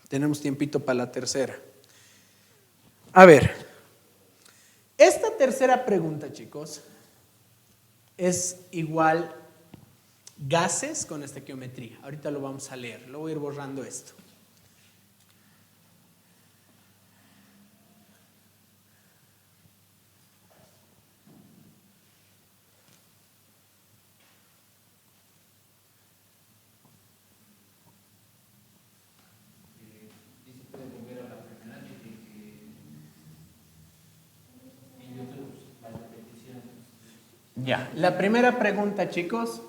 Tenemos tiempito para la tercera. A ver, esta tercera pregunta, chicos, es igual gases con estequiometría. Ahorita lo vamos a leer, lo voy a ir borrando esto. Ya, la primera pregunta, chicos,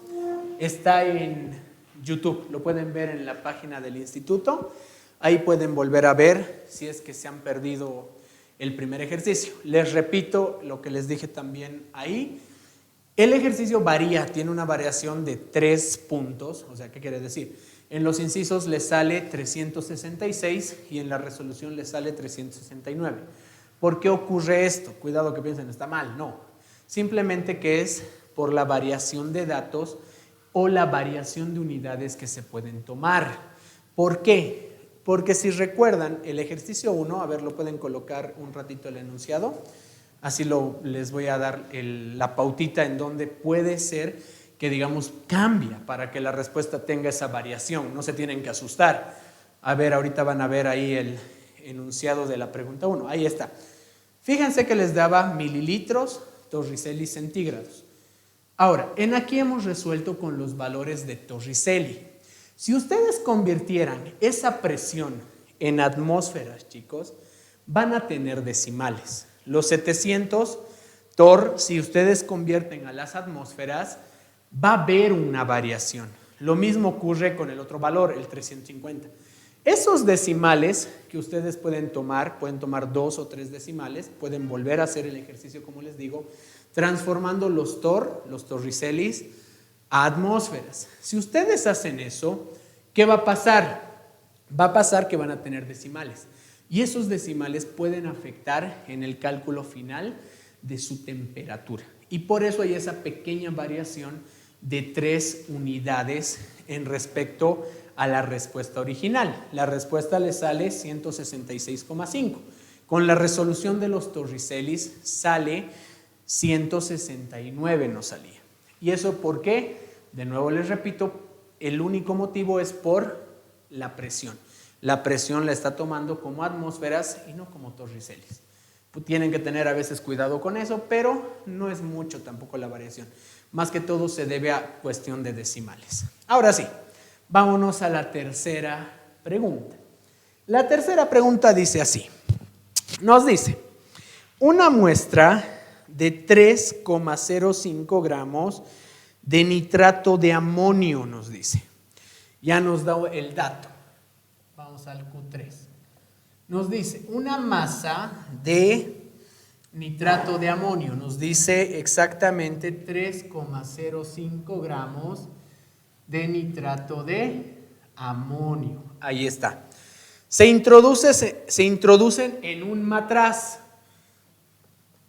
está en YouTube, lo pueden ver en la página del instituto, ahí pueden volver a ver si es que se han perdido el primer ejercicio. Les repito lo que les dije también ahí, el ejercicio varía, tiene una variación de 3 puntos, o sea, ¿qué quiere decir? En los incisos les sale 366 y en la resolución les sale 369. ¿Por qué ocurre esto? Cuidado que piensen, está mal, no. Simplemente que es por la variación de datos o la variación de unidades que se pueden tomar. ¿Por qué? Porque si recuerdan el ejercicio 1, a ver, lo pueden colocar un ratito el enunciado, así les voy a dar la pautita en donde puede ser que, digamos, cambia para que la respuesta tenga esa variación, no se tienen que asustar. A ver, ahorita van a ver ahí el enunciado de la pregunta 1, ahí está. Fíjense que les daba mililitros, Torricelli centígrados. Ahora, en aquí hemos resuelto con los valores de Torricelli. Si ustedes convirtieran esa presión en atmósferas, chicos, van a tener decimales. Los 700 Tor, si ustedes convierten a las atmósferas, va a haber una variación. Lo mismo ocurre con el otro valor, el 350. Esos decimales que ustedes pueden tomar 2 o 3 decimales, pueden volver a hacer el ejercicio, como les digo, transformando los Torricellis, a atmósferas. Si ustedes hacen eso, ¿qué va a pasar? Va a pasar que van a tener decimales. Y esos decimales pueden afectar en el cálculo final de su temperatura. Y por eso hay esa pequeña variación de 3 unidades en respecto a la respuesta original. La respuesta le sale 166,5. Con la resolución de los Torricellis sale 169, nos salía. ¿Y eso por qué? De nuevo les repito, el único motivo es por la presión. La presión la está tomando como atmósferas y no como Torricellis. Tienen que tener a veces cuidado con eso, pero no es mucho tampoco la variación. Más que todo se debe a cuestión de decimales. Ahora sí, vámonos a la tercera pregunta. La tercera pregunta dice así. Nos dice, una muestra de 3,05 gramos de nitrato de amonio, nos dice. Ya nos da el dato. Vamos al Q3. Nos dice una masa de nitrato de amonio. Nos dice exactamente 3,05 gramos de nitrato de amonio. Ahí está. Se introducen en un matraz.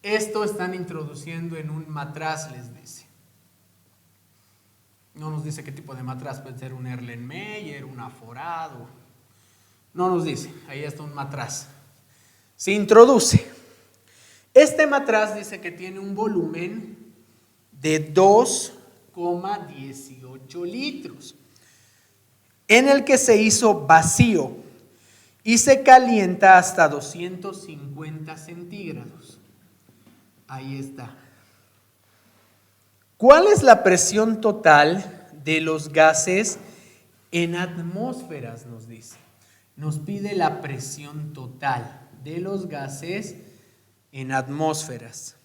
Esto están introduciendo en un matraz, les dice. No nos dice qué tipo de matraz, puede ser un Erlenmeyer, un Aforado. No nos dice, ahí está un matraz. Se introduce. Este matraz dice que tiene un volumen de 2,18 litros, en el que se hizo vacío y se calienta hasta 250 centígrados. Ahí está. ¿Cuál es la presión total de los gases en atmósferas? Nos dice. Nos pide la presión total de los gases en atmósferas.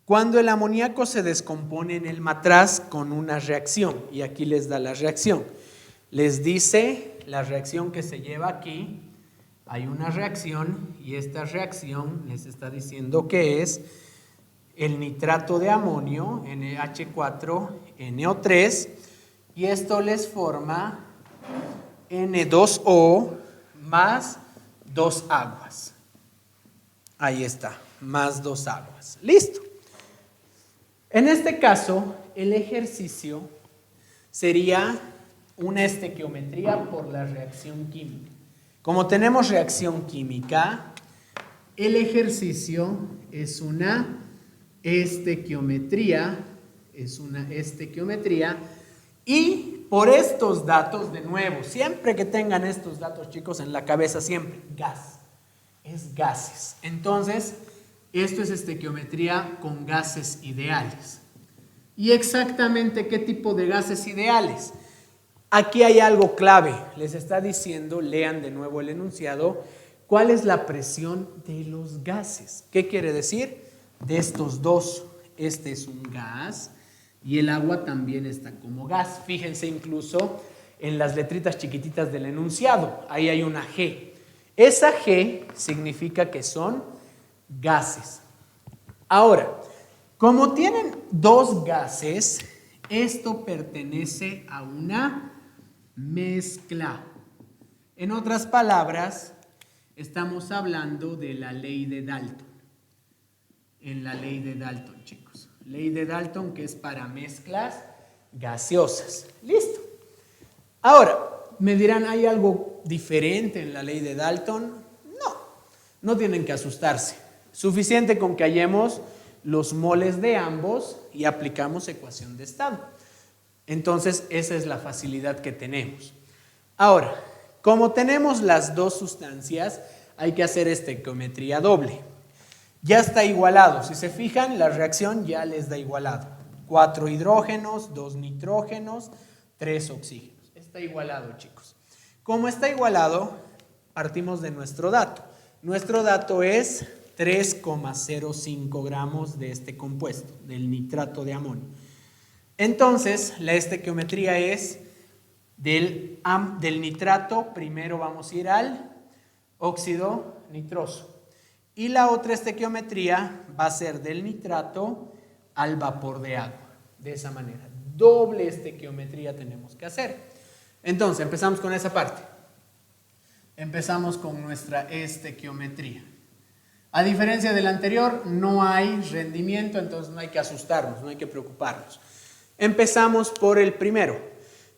Cuando el amoníaco se descompone en el matraz con una reacción, y aquí les da la reacción. Les dice la reacción que se lleva aquí. Hay una reacción y esta reacción les está diciendo que es el nitrato de amonio, NH4NO3, y esto les forma N2O más 2 aguas. Ahí está, más 2 aguas. Listo. En este caso, el ejercicio sería una estequiometría por la reacción química. Como tenemos reacción química, el ejercicio es una estequiometría, y por estos datos, de nuevo, siempre que tengan estos datos, chicos, en la cabeza, siempre, gas, es gases. Entonces, esto es estequiometría con gases ideales. ¿Y exactamente qué tipo de gases ideales? Aquí hay algo clave, les está diciendo, lean de nuevo el enunciado, ¿cuál es la presión de los gases? ¿Qué quiere decir? De estos dos, este es un gas y el agua también está como gas. Fíjense incluso en las letritas chiquititas del enunciado, ahí hay una G. Esa G significa que son gases. Ahora, como tienen dos gases, esto pertenece a una mezcla. En otras palabras, estamos hablando de la ley de Dalton. En la ley de Dalton, chicos. Ley de Dalton, que es para mezclas gaseosas. Listo. Ahora, me dirán, ¿hay algo diferente en la ley de Dalton? No tienen que asustarse. Suficiente con que hallemos los moles de ambos y aplicamos ecuación de estado. Entonces, esa es la facilidad que tenemos. Ahora, como tenemos las dos sustancias, hay que hacer estequiometría doble. Ya está igualado. Si se fijan, la reacción ya les da igualado. 4 hidrógenos, 2 nitrógenos, 3 oxígenos. Está igualado, chicos. Como está igualado, partimos de nuestro dato. Nuestro dato es 3,05 gramos de este compuesto, del nitrato de amonio. Entonces, la estequiometría es del nitrato, primero vamos a ir al óxido nitroso. Y la otra estequiometría va a ser del nitrato al vapor de agua. De esa manera, doble estequiometría tenemos que hacer. Entonces, empezamos con esa parte. Empezamos con nuestra estequiometría. A diferencia del anterior, no hay rendimiento, entonces no hay que asustarnos, no hay que preocuparnos. Empezamos por el primero.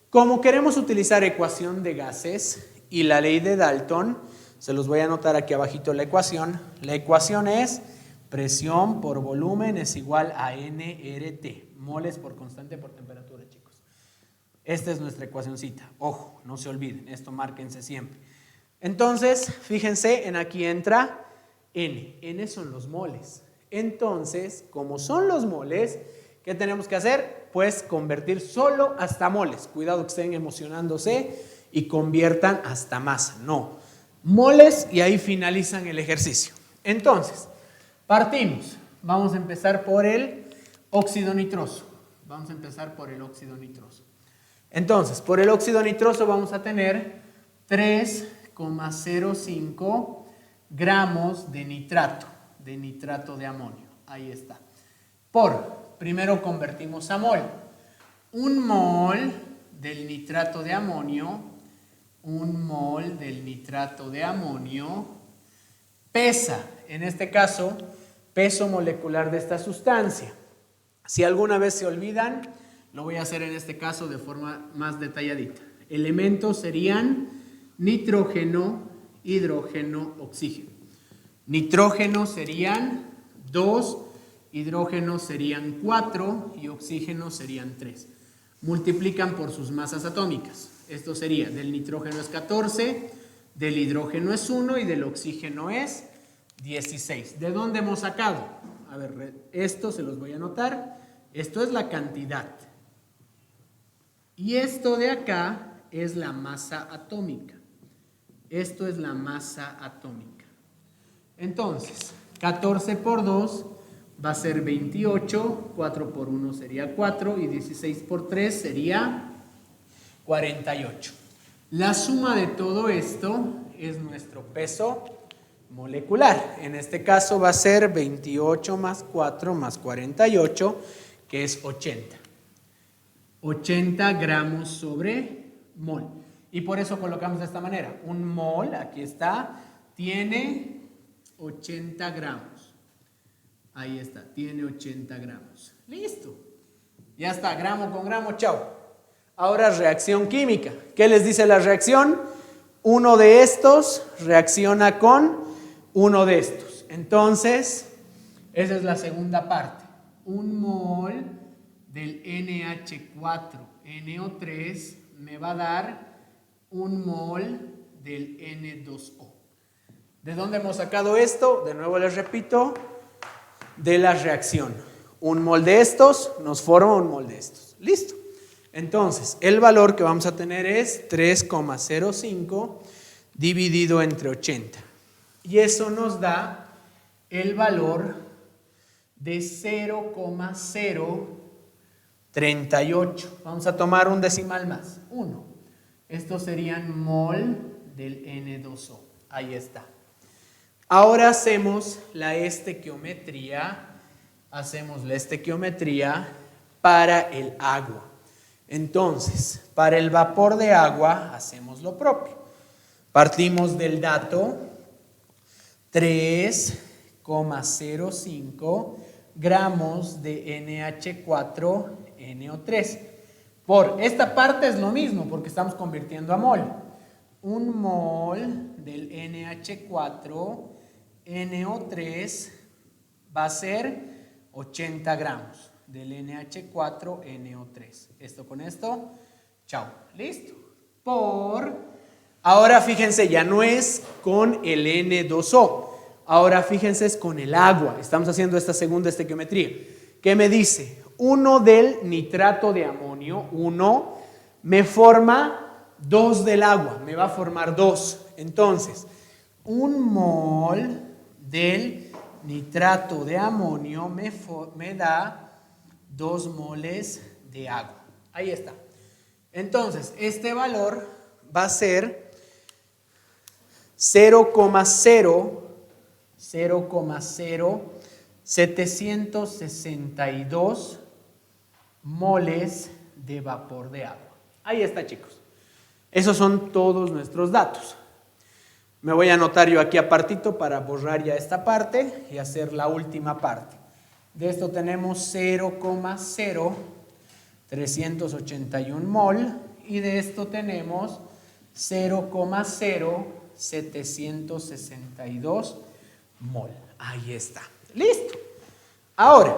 Como queremos utilizar ecuación de gases y la ley de Dalton, se los voy a anotar aquí abajito la ecuación. La ecuación es presión por volumen es igual a nRT, moles por constante por temperatura, chicos. Esta es nuestra ecuacioncita. Ojo, no se olviden, esto márquense siempre. Entonces, fíjense, en aquí entra N. N son los moles. Entonces, como son los moles, ¿qué tenemos que hacer? pues convertir solo hasta moles. Cuidado que estén emocionándose y conviertan hasta masa. No, moles y ahí finalizan el ejercicio. Entonces, partimos. Vamos a empezar por el óxido nitroso. Entonces, por el óxido nitroso vamos a tener 3,05 gramos de nitrato de amonio. Ahí está. Primero convertimos a mol. Un mol del nitrato de amonio, pesa, en este caso, peso molecular de esta sustancia. Si alguna vez se olvidan, lo voy a hacer en este caso de forma más detalladita. Elementos serían nitrógeno, hidrógeno, oxígeno. Nitrógeno serían 2, hidrógeno serían 4 y oxígeno serían 3. Multiplican por sus masas atómicas. Esto sería, del nitrógeno es 14, del hidrógeno es 1 y del oxígeno es 16. ¿De dónde hemos sacado? A ver, esto se los voy a anotar. Esto es la cantidad. Y esto de acá es la masa atómica. Entonces, 14 por 2 va a ser 28, 4 por 1 sería 4 y 16 por 3 sería 48. La suma de todo esto es nuestro peso molecular. En este caso va a ser 28 más 4 más 48, que es 80. 80 gramos sobre mol. Y por eso colocamos de esta manera. Un mol, aquí está, tiene 80 gramos. Ahí está, tiene 80 gramos. Listo. Ya está, gramo con gramo, chao. Ahora reacción química. ¿Qué les dice la reacción? Uno de estos reacciona con uno de estos. Entonces, esa es la segunda parte. Un mol del NH4NO3 me va a dar un mol del N2O. ¿De dónde hemos sacado esto? De nuevo les repito, de la reacción. Un mol de estos nos forma un mol de estos. Listo. Entonces, el valor que vamos a tener es 3,05 dividido entre 80. Y eso nos da el valor de 0,038. Vamos a tomar un decimal más, 1. Estos serían mol del N2O. Ahí está. Ahora hacemos la estequiometría. Para el agua. Entonces, para el vapor de agua hacemos lo propio. Partimos del dato 3,05 gramos de NH4NO3. Por esta parte es lo mismo porque estamos convirtiendo a mol. Un mol del NH4NO3 va a ser 80 gramos del NH4NO3. Esto con esto, chao, listo. Ahora fíjense, ya no es con el N2O. Ahora fíjense, es con el agua. Estamos haciendo esta segunda estequiometría. ¿Qué me dice? 1 del nitrato de amonio, 1, me forma 2 del agua. Me va a formar 2. Entonces, un mol del nitrato de amonio me da 2 moles de agua. Ahí está. Entonces, este valor va a ser 0,0762 moles de vapor de agua. Ahí está, chicos. Esos son todos nuestros datos. Me voy a anotar yo aquí apartito para borrar ya esta parte y hacer la última parte. De esto tenemos 0,0381 mol y de esto tenemos 0,0762 mol. Ahí está. Listo. Ahora,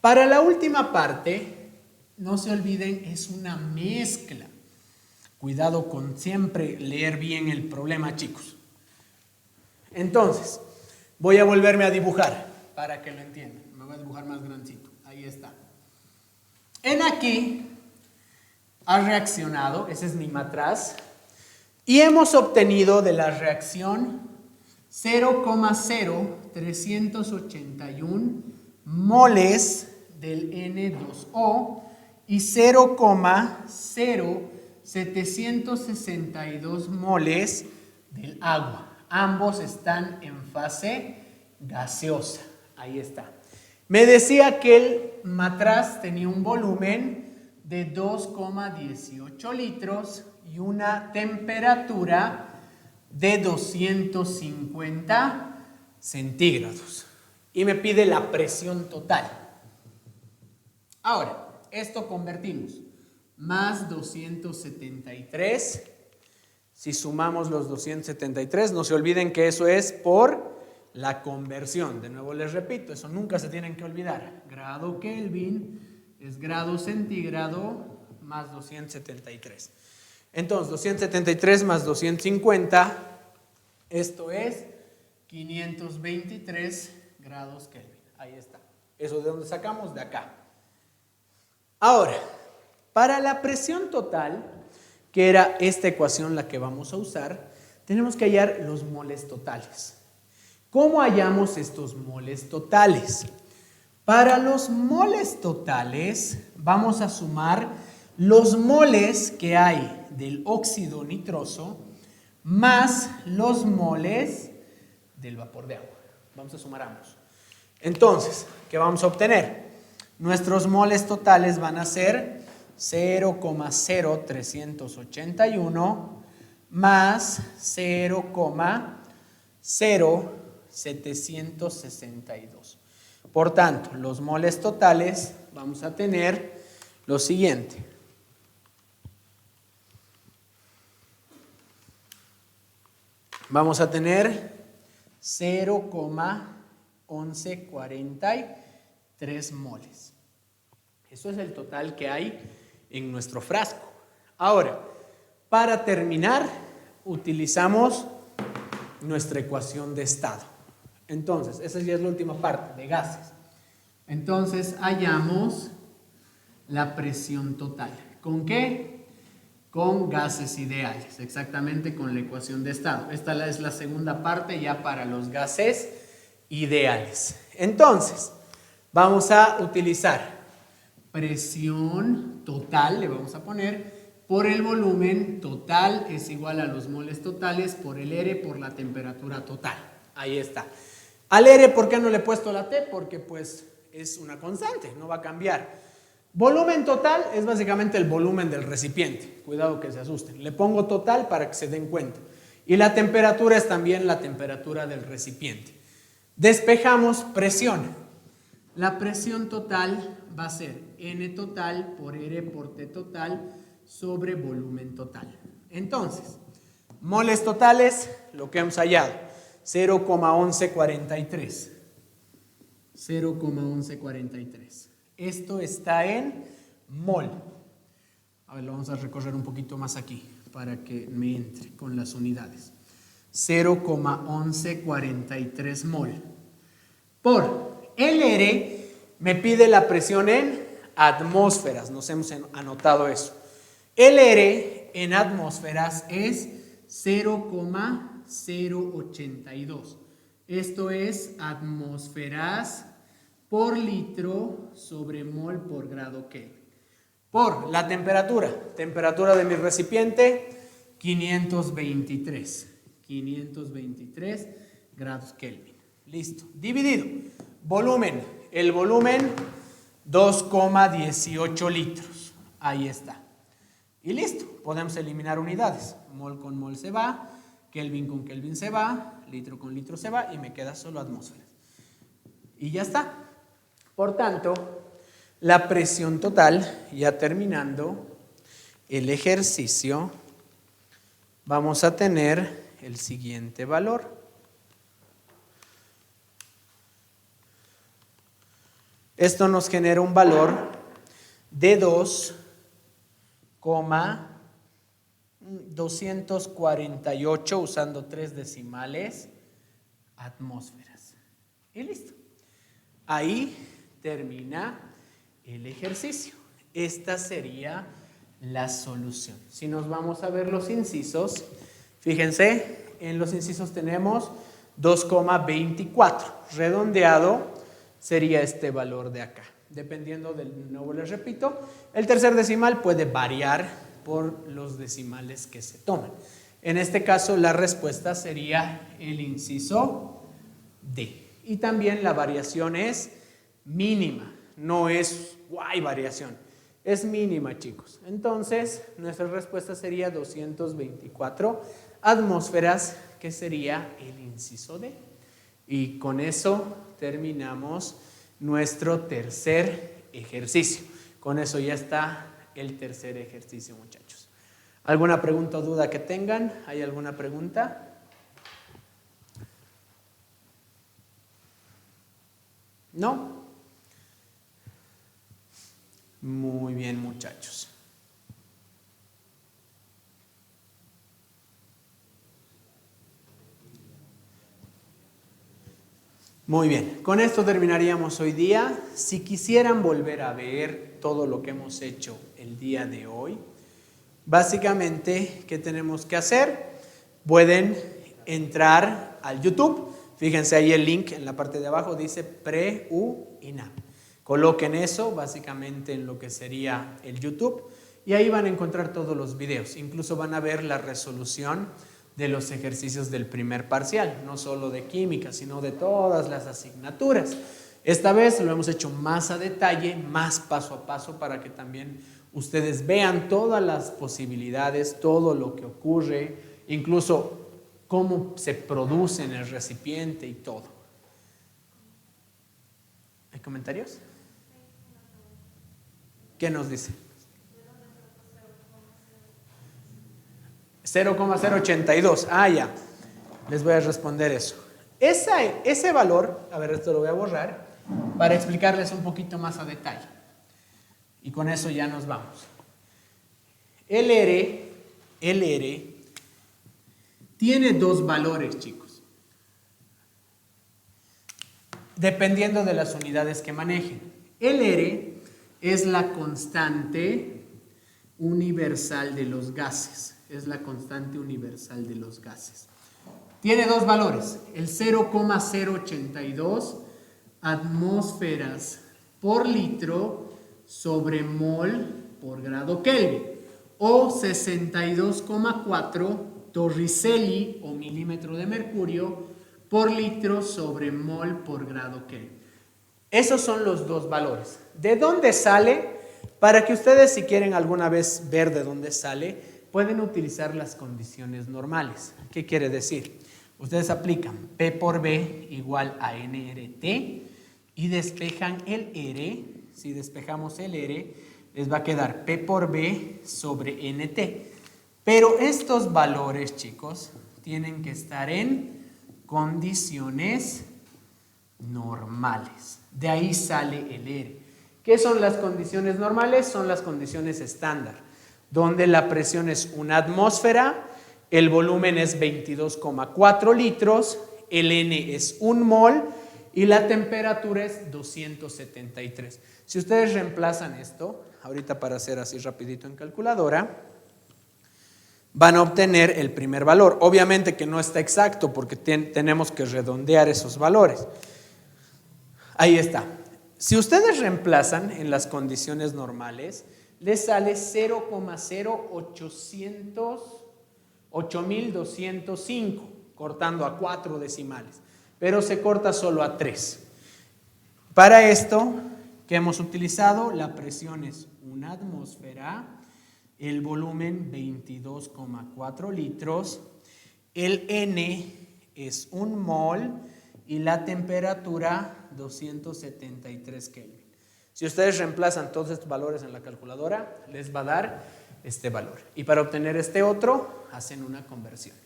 para la última parte, no se olviden, es una mezcla. Cuidado con siempre leer bien el problema, chicos. Entonces, voy a volverme a dibujar para que lo entiendan. Me voy a dibujar más grandecito. Ahí está. En aquí ha reaccionado, ese es mi matraz, y hemos obtenido de la reacción 0,0381 moles del N2O y 0,0762 moles del agua. Ambos están en fase gaseosa. Ahí está. Me decía que el matraz tenía un volumen de 2,18 litros y una temperatura de 250 centígrados. Y me pide la presión total. Ahora, esto convertimos. Más 273. Si sumamos los 273, no se olviden que eso es por la conversión. De nuevo les repito, eso nunca se tienen que olvidar. Grado Kelvin es grado centígrado más 273. Entonces, 273 más 250, esto es 523 grados Kelvin. Ahí está. ¿Eso de dónde sacamos? De acá. Ahora, para la presión total, que era esta ecuación la que vamos a usar, tenemos que hallar los moles totales. ¿Cómo hallamos estos moles totales? Para los moles totales vamos a sumar los moles que hay del óxido nitroso más los moles del vapor de agua. Vamos a sumar ambos. Entonces, ¿qué vamos a obtener? Nuestros moles totales van a ser 0,0381 más 0,0762. Por tanto, los moles totales vamos a tener lo siguiente. Vamos a tener 0,1143 moles. Eso es el total que hay en nuestro frasco. Ahora, para terminar, utilizamos nuestra ecuación de estado. Entonces, esa ya es la última parte, de gases. Entonces, hallamos la presión total. ¿Con qué? Con gases ideales, exactamente con la ecuación de estado. Esta es la segunda parte ya para los gases ideales. Entonces, vamos a utilizar presión total, le vamos a poner, por el volumen total es igual a los moles totales por el R por la temperatura total. Ahí está. Al R, ¿por qué no le he puesto la T? Porque pues es una constante, no va a cambiar. Volumen total es básicamente el volumen del recipiente. Cuidado que se asusten. Le pongo total para que se den cuenta. Y la temperatura es también la temperatura del recipiente. Despejamos presión. La presión total va a ser N total por R por T total sobre volumen total. Entonces, moles totales, lo que hemos hallado, 0,1143. 0,1143. Esto está en mol. A ver, lo vamos a recorrer un poquito más aquí para que me entre con las unidades. 0,1143 mol. Por LR me pide la presión en atmósferas. Nos hemos anotado eso. LR en atmósferas es 0,082. Esto es atmósferas por litro sobre mol por grado Kelvin. Por la temperatura de mi recipiente, 523 grados Kelvin. Listo. Dividido. Volumen. El volumen, 2,18 litros. Ahí está. Y listo. Podemos eliminar unidades. Mol con mol se va, Kelvin con Kelvin se va, litro con litro se va y me queda solo atmósferas. Y ya está. Por tanto, la presión total, ya terminando el ejercicio, vamos a tener el siguiente valor. Esto nos genera un valor de 2,248 usando 3 decimales atmósferas. Y listo. Ahí termina el ejercicio. Esta sería la solución. Si nos vamos a ver los incisos, fíjense, en los incisos tenemos 2,24. Redondeado sería este valor de acá. Dependiendo del, nuevo les repito, el tercer decimal puede variar por los decimales que se toman. En este caso la respuesta sería el inciso D. Y también la variación es mínima, no es guay variación, es mínima, chicos. Entonces nuestra respuesta sería 224 atmósferas, que sería el inciso D. Y con eso terminamos nuestro tercer ejercicio. Con eso ya está el tercer ejercicio, muchachos. ¿Alguna pregunta o duda que tengan? ¿Hay alguna pregunta? ¿No? Muy bien, muchachos. Muy bien, con esto terminaríamos hoy día. Si quisieran volver a ver todo lo que hemos hecho el día de hoy, básicamente, ¿qué tenemos que hacer? Pueden entrar al YouTube. Fíjense ahí el link en la parte de abajo, dice Pre-U-INAP. Coloquen eso básicamente en lo que sería el YouTube y ahí van a encontrar todos los videos. Incluso van a ver la resolución de los ejercicios del primer parcial, no solo de química, sino de todas las asignaturas. Esta vez lo hemos hecho más a detalle, más paso a paso, para que también ustedes vean todas las posibilidades, todo lo que ocurre, incluso cómo se produce en el recipiente y todo. ¿Hay comentarios? ¿Qué nos dice? 0,082. Ah, ya. Les voy a responder eso. Ese valor, a ver, esto lo voy a borrar para explicarles un poquito más a detalle. Y con eso ya nos vamos. LR tiene dos valores, chicos, dependiendo de las unidades que manejen. LR es la constante universal de los gases. Es la constante universal de los gases. Tiene dos valores, el 0,082 atmósferas por litro sobre mol por grado Kelvin, o 62,4 torricelli o milímetro de mercurio por litro sobre mol por grado Kelvin. Esos son los dos valores. ¿De dónde sale? Para que ustedes, si quieren alguna vez ver de dónde sale, pueden utilizar las condiciones normales. ¿Qué quiere decir? Ustedes aplican P por B igual a NRT y despejan el R. Si despejamos el R, les va a quedar P por B sobre NT. Pero estos valores, chicos, tienen que estar en condiciones normales. De ahí sale el R. ¿Qué son las condiciones normales? Son las condiciones estándar, donde la presión es una atmósfera, el volumen es 22,4 litros, el N es 1 mol y la temperatura es 273. Si ustedes reemplazan esto, ahorita para hacer así rapidito en calculadora, van a obtener el primer valor. Obviamente que no está exacto porque tenemos que redondear esos valores. Ahí está. Si ustedes reemplazan en las condiciones normales, les sale 0,8205, cortando a 4 decimales, pero se corta solo a 3. Para esto, ¿qué hemos utilizado? La presión es una atmósfera, el volumen 22,4 litros, el N es 1 mol y la temperatura 273 Kelvin. Si ustedes reemplazan todos estos valores en la calculadora, les va a dar este valor. Y para obtener este otro, hacen una conversión.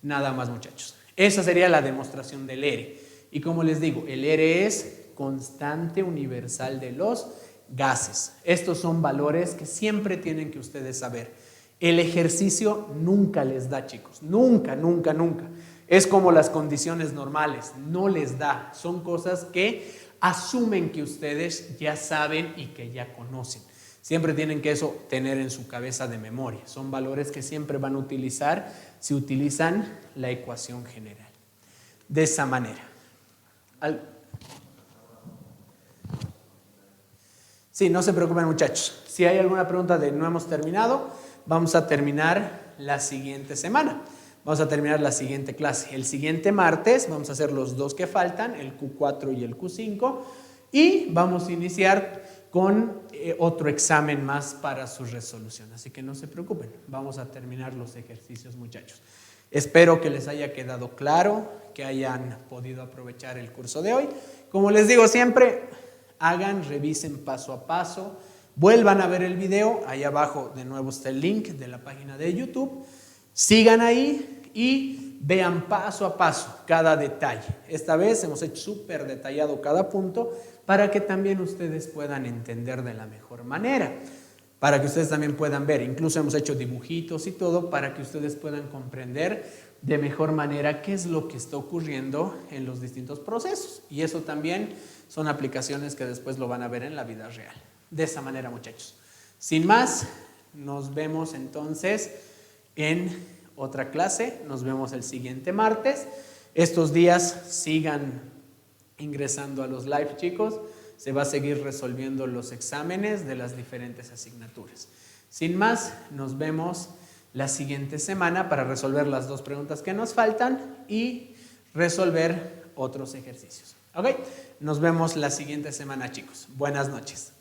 Nada más, muchachos. Esa sería la demostración del R. Y como les digo, el R es constante universal de los gases. Estos son valores que siempre tienen que ustedes saber. El ejercicio nunca les da, chicos. Nunca, nunca, nunca. Es como las condiciones normales. No les da. Son cosas que asumen que ustedes ya saben y que ya conocen. Siempre tienen que eso tener en su cabeza de memoria. Son valores que siempre van a utilizar si utilizan la ecuación general. De esa manera. Sí, no se preocupen muchachos. Si hay alguna pregunta de no hemos terminado, vamos a terminar la siguiente semana. Vamos a terminar la siguiente clase. El siguiente martes vamos a hacer los dos que faltan, el Q4 y el Q5. Y vamos a iniciar con otro examen más para su resolución. Así que no se preocupen, vamos a terminar los ejercicios muchachos. Espero que les haya quedado claro, que hayan podido aprovechar el curso de hoy. Como les digo siempre, hagan, revisen paso a paso, vuelvan a ver el video, ahí abajo de nuevo está el link de la página de YouTube, sigan ahí y vean paso a paso cada detalle. Esta vez hemos hecho súper detallado cada punto para que también ustedes puedan entender de la mejor manera, para que ustedes también puedan ver, incluso hemos hecho dibujitos y todo para que ustedes puedan comprender de mejor manera qué es lo que está ocurriendo en los distintos procesos. Y eso también son aplicaciones que después lo van a ver en la vida real. De esa manera, muchachos. Sin más, nos vemos entonces en otra clase. Nos vemos el siguiente martes. Estos días sigan ingresando a los live, chicos. Se va a seguir resolviendo los exámenes de las diferentes asignaturas. Sin más, nos vemos la siguiente semana para resolver las dos preguntas que nos faltan y resolver otros ejercicios. ¿Ok? Nos vemos la siguiente semana, chicos. Buenas noches.